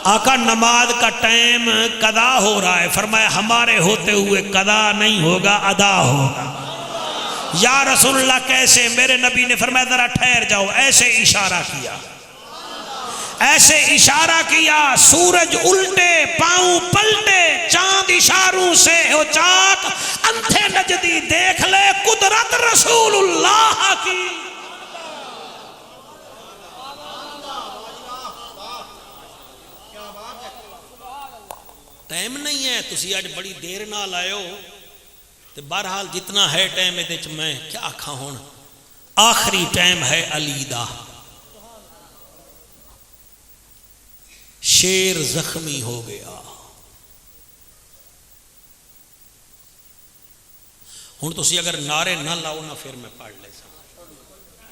S1: آقا نماز کا ٹائم قضا ہو رہا ہے. فرمایا ہمارے ہوتے ہوئے قضا نہیں ہوگا, ادا ہوگا. یا رسول اللہ کیسے؟ میرے نبی نے فرمایا ذرا ٹھہر جاؤ. ایسے اشارہ کیا, ایسے اشارہ کیا, سورج الٹے پاؤں پلٹے, چاند اشاروں سے ہو چاک, انتھے نجدی دیکھ لے قدرت رسول اللہ کی. ٹائم نہیں ہے, تسی آج بڑی دیر نہ لائے ہو. بہرحال جتنا ہے ٹائم میں کیا کھا ہون. آخری ٹائم ہے علی دا. شیر زخمی ہو گیا. ہوں تسی اگر نعرے نہ لاؤ نہ پھر میں پڑھ لے سا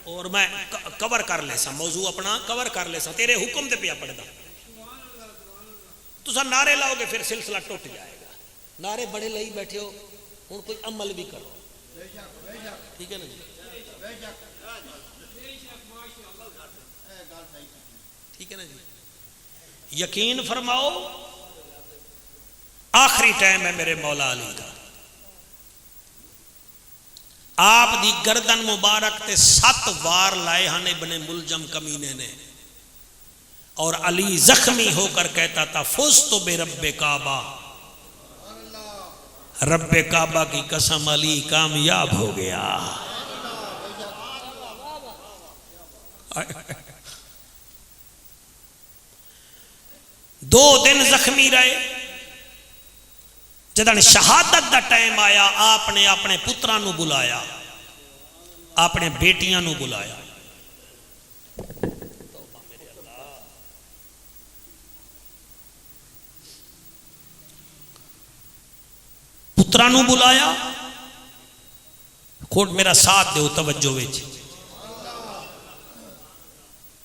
S1: اور میں کور کر لے سا, موضوع اپنا کور کر لے سا. تیرے حکم تے پیا پڑھدا. تسا نعرے لاؤ گے پھر سلسلہ ٹوٹ جائے گا. نعرے بڑے لئی بیٹھے ہو, ہوں کوئی عمل بھی کرو. ٹھیک ہے نا جی, ٹھیک ہے نا جی. یقین فرماؤ آخری ٹائم ہے میرے مولا علی کا. آپ دی گردن مبارک تے 7 وار لائے ہن ابن ملجم کمینے نے, اور علی زخمی ہو کر کہتا تھا فزت برب کعبہ, رب کعبہ کی قسم علی کامیاب ہو گیا. دو دن زخمی رہے. جدن شہادت دا ٹائم آیا آپ نے اپنے پتراں نو بلایا, اپنے بیٹیاں نو بلایا. پتراں نو بلایا. کوٹ میرا ساتھ دیو توجہ وچ.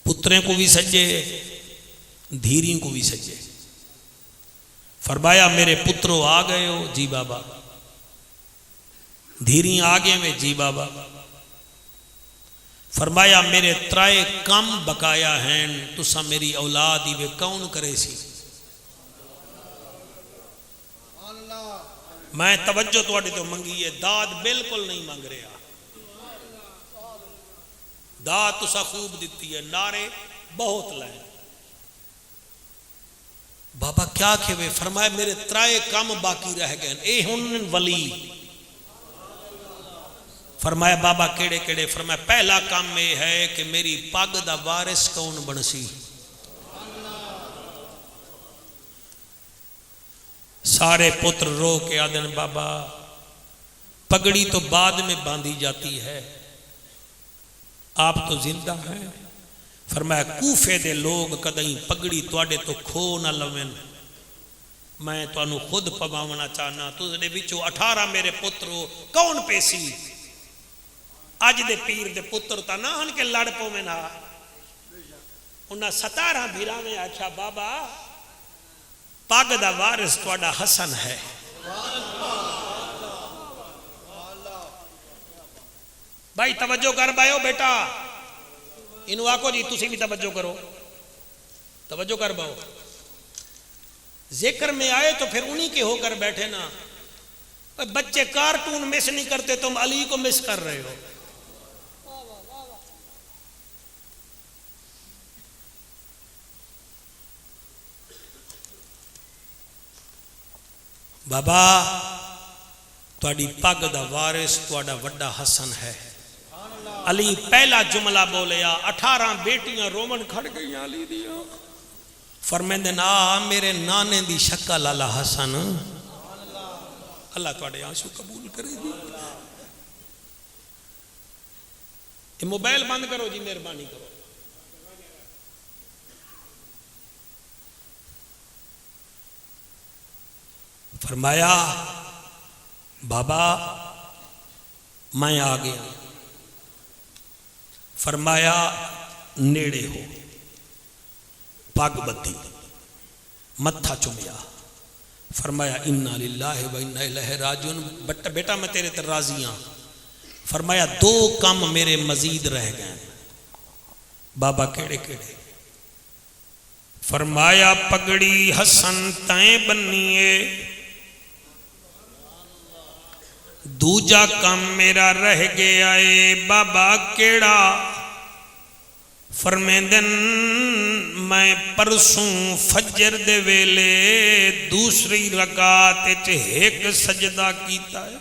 S1: پتریں کو بھی سجے, دھیریوں کو بھی سجے. فرمایا میرے پترو آ گئے ہو؟ جی بابا. دھیری آ گئے میں؟ جی بابا. فرمایا میرے 3 کم بقایا ہیں, تسا میری اولاد ہی وے کون کرے سی؟ میں توجہ تواڈے تو منگی ہے, داد بالکل نہیں مانگ رہا. داد تسا خوب دیتی ہے, نعرے بہت لائے. بابا کیا کھوے؟ فرمایا میرے 3 کم باقی رہ گئے, اے ہن ولی. فرمایا بابا کیڑے کیڑے؟ فرمایا پہلا کام یہ ہے کہ میری پگ دا وارث کون بنسی. سارے پتر رو کے آدن بابا پگڑی تو بعد میں باندھی جاتی ہے, آپ تو زندہ ہیں. فرمایا کوفے دے لوگ کدیں پگڑی تواڈے تو کھو نہ لوین, میں تانوں خود پواونا چاہنا. تساں وچوں 18 میرے پترو کون پیسی؟ اج دے پیر دے پتر تا نہ ہن کے لڑ پویں نا. انہاں 17 بھیراں میں آکھیا بابا پگ دا وارث تہاڈا حسن ہے. بھائی توجہ کر بھائیو بیٹا، انہوں آکو جی تسی بھی توجہ کرو، توجہ کر باؤ. ذکر میں آئے تو پھر انہی کے ہو کر بیٹھے نا. بچے کارٹون مس نہیں کرتے، تم علی کو مس کر رہے ہو. بابا تہاڈی پگ دا وارث تہاڈا وڈا حسن ہے. علی پہلا جملہ بولیا، 18 بیٹیاں رومن کھڑ گئیاں علی دیاں. فرمیندے نا میرے نانے دی شکل والا حسن. اللہ تہاڈے آنسو قبول کرے جی. یہ موبائل بند کرو جی، مہربانی کرو. فرمایا بابا میں آ گیا. فرمایا نیڑے ہو، پگ بدھی، متھا چومیا. فرمایا انا للہ و انا الیہ راجعون. بیٹا میں تیرے تے راضی ہاں. فرمایا 2 کام میرے مزید رہ گئے. بابا کیڑے کیڑے؟ فرمایا پگڑی حسن تائیں بنیے، دوجا کام میرا رہ گیا ہے. بابا کیڑا؟ فرمیندن میں پرسوں فجر دے ویلے دوسری رکعت وچ ایک سجدہ کیتا ہے،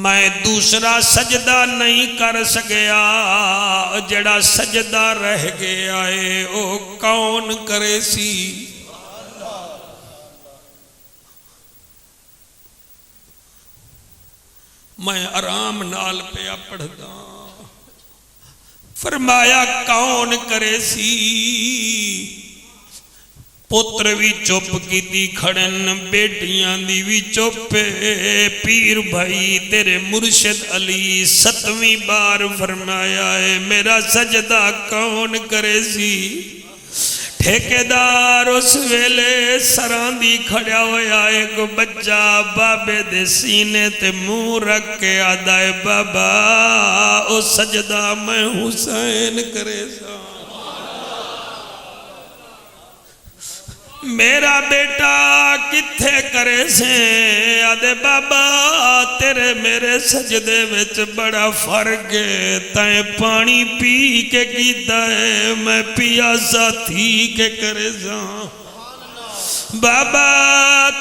S1: میں دوسرا سجدہ نہیں کر سکیا. جڑا سجدہ رہ گیا ہے او کون کرے سی؟ میں آرام نال پیا پڑھدا. فرمایا کون کرے سی؟ پتر بھی چپ کیتی کھڑن، بیٹیاں دی بھی چپ. پیر بھائی تیرے مرشد علی 7ویں بار فرمایا ہے میرا سجدہ کون کرے سی؟ ٹھیکیدار اس ویلے سراندی کھڑیا ہویا ایک بچہ بابے دے سینے تے منہ رکھ کے آدھا ہے بابا او سجدہ میں حسین کرے سا. میرا بیٹا کتھے کرے سے؟ آدھے بابا تیرے میرے سجدے وچ بڑا فرق ہے. تائیں پانی پی کے کیتا ہے، میں پیاسا تھی کے کرے سا. بابا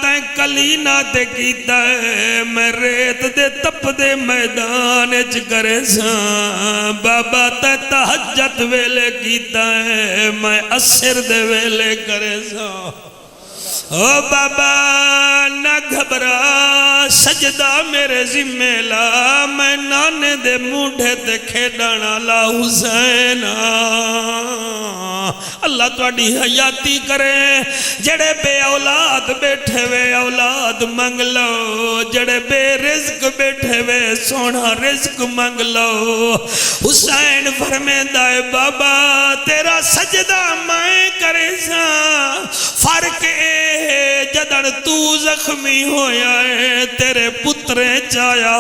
S1: تائیں کلینا تے کیتا ہے، میں ریت دے تپ دے میدان اچ کرے سا. بابا تائیں تہجد ویلے کیتا ہے، میں عصر دے ویلے کرے سا. او بابا نہ گھبرا، سجدہ میرے ذمہ لا، میں نانے دے موڈھے تے کھیڈانا لا حسین. اللہ تواڈی حیاتی کرے. جڑے بے اولاد بیٹھے وے اولاد منگ لو، جڑے بے رزق بیٹھے وے سونا رزق منگ لو. حسین فرمیندہ ہے بابا تیرا سجدہ میں کرے سا. فرق اے جدن تو زخمی ہویا ہے تیرے پترے چایا.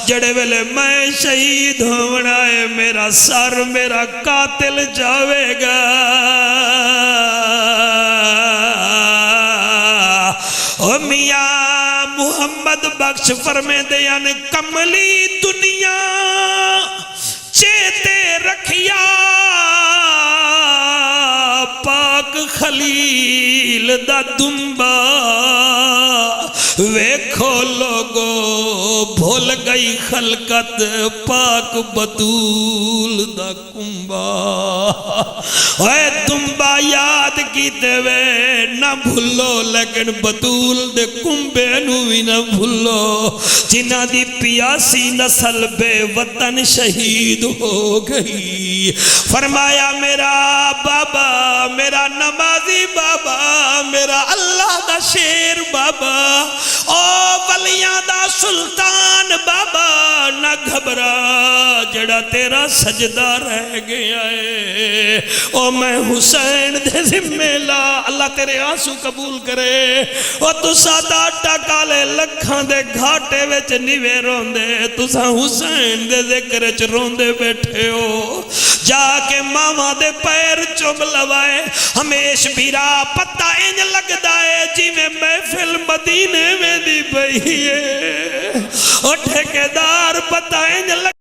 S1: جڑے ویلے میں شہید ہونا ہے میرا سر میرا قاتل جاوے گا. او میاں محمد بخش فرمیندے ان کملی دنیا چیتے رکھیا پاک خلیل دا دنبا. ویکھو لوگو بھول گئی خلقت پاک بطول دا کنبا. اے دنبا یاد کی دے وے نہ بھولو، لیکن بطول دے کنبے نو بھی نہ بھولو. جنہ دی پیاسی نسل بے وطن شہید ہو گئی. فرمایا میرا بابا میرا نمازی بابا میرا اللہ دا دا شیر بابا، او ولیاں دا سلطان بابا، نہ گھبرا جڑا تیرا سجدہ رہ گیا ہے، او میں حسین دے ذمہ لا، اللہ تیرے آنسو قبول کرے۔ او تسا دا ٹکالے لکھاں دے گھاٹے وچ نیوے روندے، تسا حسین دے ذکر چ روندے بیٹھے ہو، جا کے ماما دے پیر چوم لوائے۔ ہمیش بیرا پتہ انج لگدا ہے جی میں محفل مدینے میں دی پئی ہے، او ٹھیکیدار پتہ انج لگدا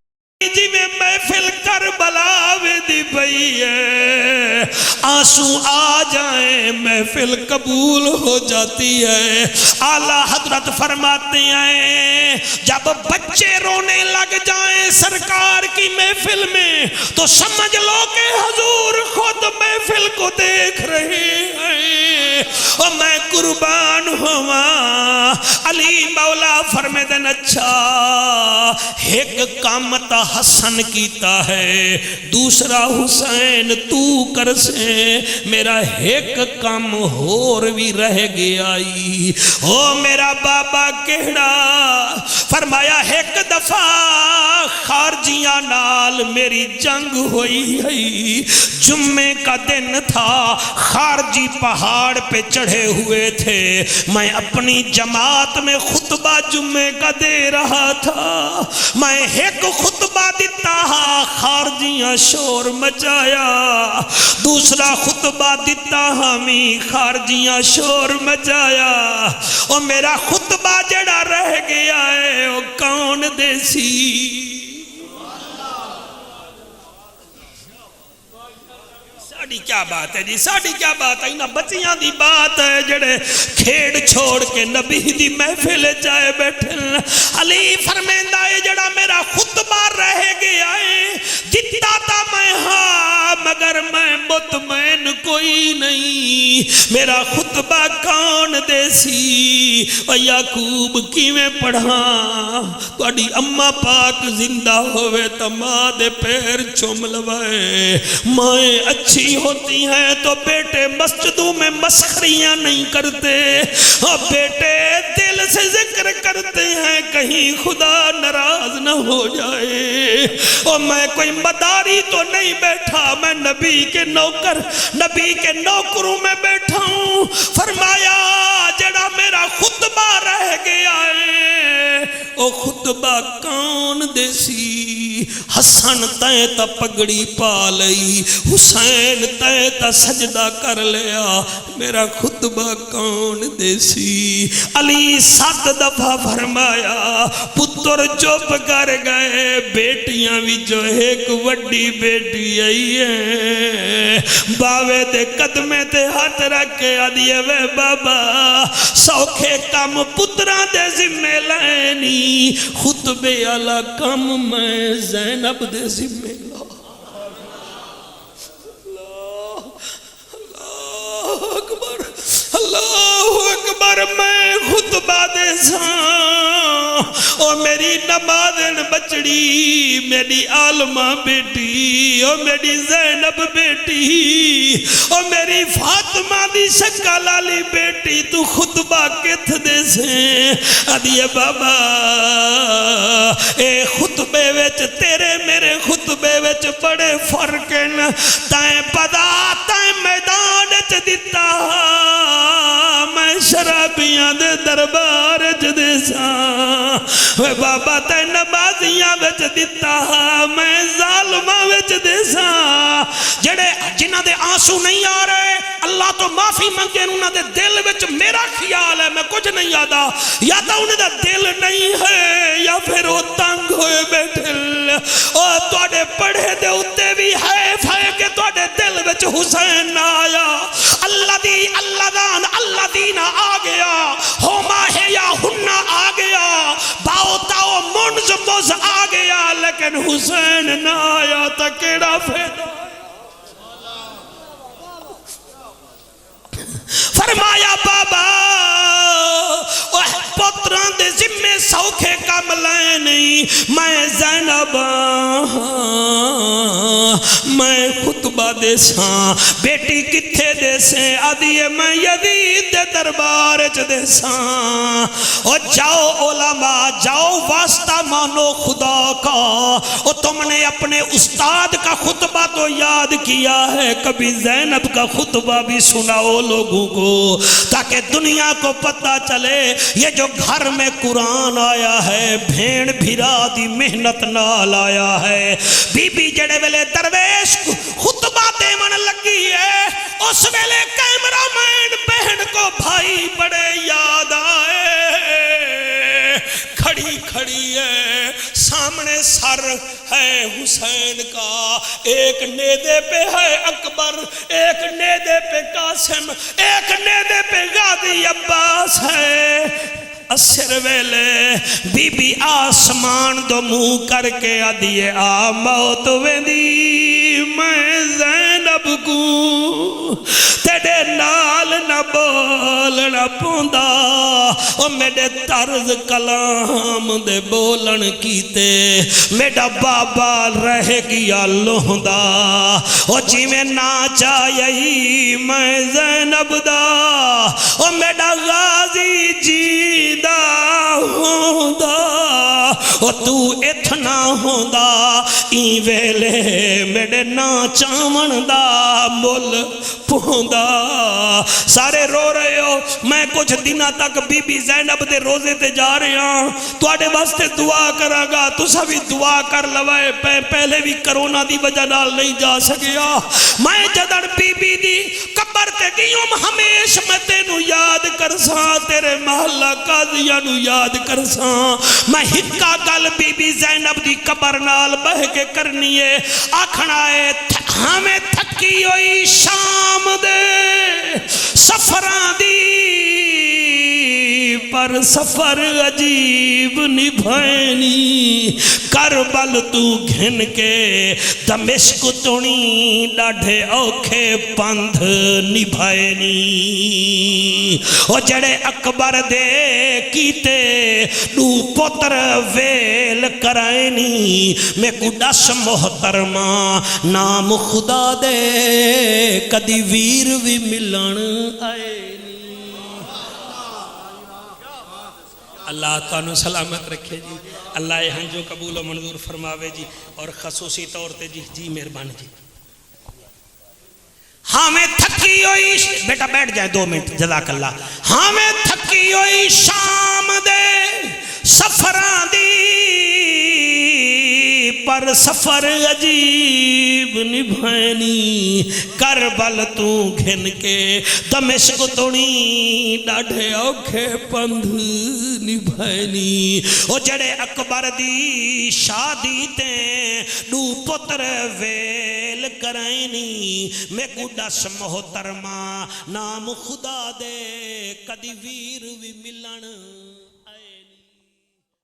S1: جی میں محفل کربلا میں دی پئی ہے، آنسو آ جائیں محفل قبول ہو جاتی ہے۔ اعلیٰ حضرت فرماتے ہیں جب بچے رونے لگ جائیں سرکار کی محفل میں تو سمجھ لو کہ حضور خود محفل کو دیکھ رہے ہیں، اور میں قربان ہوا۔ علی مولا فرمیدن اچھا ایک کام تا حسن کیتا ہے، دوسرا حسین تو کر سے، میرا ایک کام ہور بھی رہ گیا آئی، او میرا بابا کہڑا؟ فرمایا ایک دفعہ خارجیاں نال میری جنگ ہوئی ہے، جمعے کا دن تھا، خارجی پہاڑ پہ چڑھے ہوئے تھے، میں اپنی جماعت میں خطبہ جمعے کا دے رہا تھا، میں ایک خطبہ دیتا خارجیاں شور مچایا، دوسرا خطبہ دیتا ہمیں خارجیاں شور مچایا، اور میرا خطبہ جڑا رہ گیا ہے وہ کون دیسی؟ ساڑی کیا بات ہے جی، ساڑی کیا بات ہے؟ انہاں بچیاں دی بات ہے جڑے کھیڑ چھوڑ کے نبی دی محفل جائے بیٹھن۔ علی فرمیندہ ہے جڑا میرا خطبہ رہ گیا ہے، دیتا تا میں ہاں مگر میں مطمئن کوئی نہیں، میرا خطبہ کون دیسی؟ و یعقوب کی میں پڑھا، توڑی اممہ پاک زندہ ہوئے تا ماں دے پیر چوم لوائے، مائیں اچھی ہوتی ہیں تو بیٹے مسجدوں میں مسخریاں نہیں کرتے، اور بیٹے دل سے ذکر کرتے ہیں کہیں خدا ناراض نہ ہو جائے، اور میں کوئی مداری تو نہیں بیٹھا، میں نبی کے نوکر، نبی کے نوکروں میں بیٹھا ہوں۔ فرمایا جڑا میرا خطبہ رہ گیا ہے او خطبہ کون دیسی؟ حسن تے تا پگڑی پا لئی، حسین تے تا سجدہ کر لیا، میرا خطبہ کون دیسی؟ علی 7 دفعہ فرمایا، پتر چپ کر گئے، بیٹیاں بھی جو ایک وڈی بیٹی آئی ہے، باوے دے قدمے تے ہاتھ رکھے آدھیے وے بابا سوکھے کم پتران دے ذمہ لینی، خطبے علا کم میں زینب دے ذمہ لا۔ اللہ اکبر، اللہ اکبر، میں خطبہ دے ساں، او میری نمازن بچڑی، میری عالمہ بیٹی، او میری زینب بیٹی، او میری فاطمہ دی شکل علی بیٹی، تو خطبہ کت دے سے؟ ادھیے بابا اے خطبے وچ تیرے میرے خطبے وچ بڑے فرقن، تائیں پدا تائیں میدان چ دیتا، میں شرابیاں دے دربار چ دے ساں، وے بابا تے نمازیاں وچ دیتا، میں ظالمہ وچ دے ساں، جڑے جنہ دے آنسو نہیں آ رہے اللہ تو معافی منگے، انہوں دے دل وچ میرا خیال ہے میں کچھ نہیں یادا، یا تو انہوں دے دل نہیں ہے یا پھر وہ تنگ ہوئے بیٹھے، اور توڑے پڑھے دے اتے بھی حیف ہے کہ توڑے دل وچ حسین نہ آیا، اللہ دی اللہ دان اللہ دینا آ گیا، ہوما ہے یا ہنہ آ گیا، باؤ تاؤ منز مز آ گیا، لیکن حسین نہ آیا تا کیڑا فیدہ؟ فرمایا بابا پتران دے ذمہ سوکھے کام لائے نہیں، میں زینب میں خطبہ دے ساں، بیٹی کتھے دے سے؟ آدھیے میں یزید دے دربار چ دیساں او جاؤ علماء جاؤ واسطہ مانو خدا کا او تم نے اپنے استاد کا خطبہ تو یاد کیا ہے کبھی زینب کا خطبہ بھی سناؤ لوگوں کو تاکہ دنیا کو پتہ چلے یہ جو گھر میں قرآن آیا ہے بھیڑ بھیرا دی محنت نال آیا ہے بی بی جڑے ویلے درویش خطبہ دیمن لگی ہے اس ویلے کیمرہ مین بہن کو بھائی بڑے یاد آئے کھڑی کھڑی ہے سامنے سر ہے حسین کا ایک نیدے پہ ہے اکبر ایک نیدے پہ قاسم ایک نیدے پہ غازی عباس ہے اسر ویلے بی بی آسمان دو منہ کر کے آدھیے آ موت ویندی میں زینب کو تیرے نال نہ بولنا پوندا او میرے طرز کلام دے بولن کیتے میرا بابا رہ گیا لہندا او جی میں ناچا یہی میں زینب دا او میرا غازی جی ہوندا او تو اتنا ہوندا این ویلے میرے نا چاون دا مل پوندا سارے رو رہے ہو میں کچھ دنہ تک بی بی زینب دے روزے تے جا رہے ہیں تو آڑے واسطے دعا کرا گا تو سبھی دعا کر لوائے پہلے بھی کرونا دی وجہ نال نہیں جا سکیا میں جدر بی بی دی قبر تے گیوں ہمیش میں تینو یاد کرساں تیرے محلہ قاضیہ نو یاد کرساں میں ہکا گل بی بی زینب دی قبر نال بہ کے کرنی ہے آکھنا ہے ہمیں تھکی ہوئی شام دے سفران دی پر سفر عجیب نبھائنی کربل تو گھن کے دمشق تونی ڈاڑھے اوکھے پندھ نبھائنی او جڑے اکبر دے کیتے نو پتر ویل کرائنی میں کو ڈس محترمہ نام خدا دے کدی ویر بھی ملن آئے اللہ تانو سلامت رکھے جی اللہ یہ ہنجو قبول و منظور فرماوے جی اور خصوصی طور تے جی مہربان جی ہاں میں تھکی ہوئی بیٹا بیٹھ جائے 2 منٹ جزاک اللہ ہاں میں تھکی ہوئی شام دے سفران دی پر سفر عجیب نبھائنی کربل تو گھن کے دمشق تونی ڈاڑھے اوکھے پندھ نبھائنی او جڑے اکبر دی شادی تے نو پتر ویل کرائنی میں کو ڈس محترمہ نام خدا دے کدی ویر بھی ملن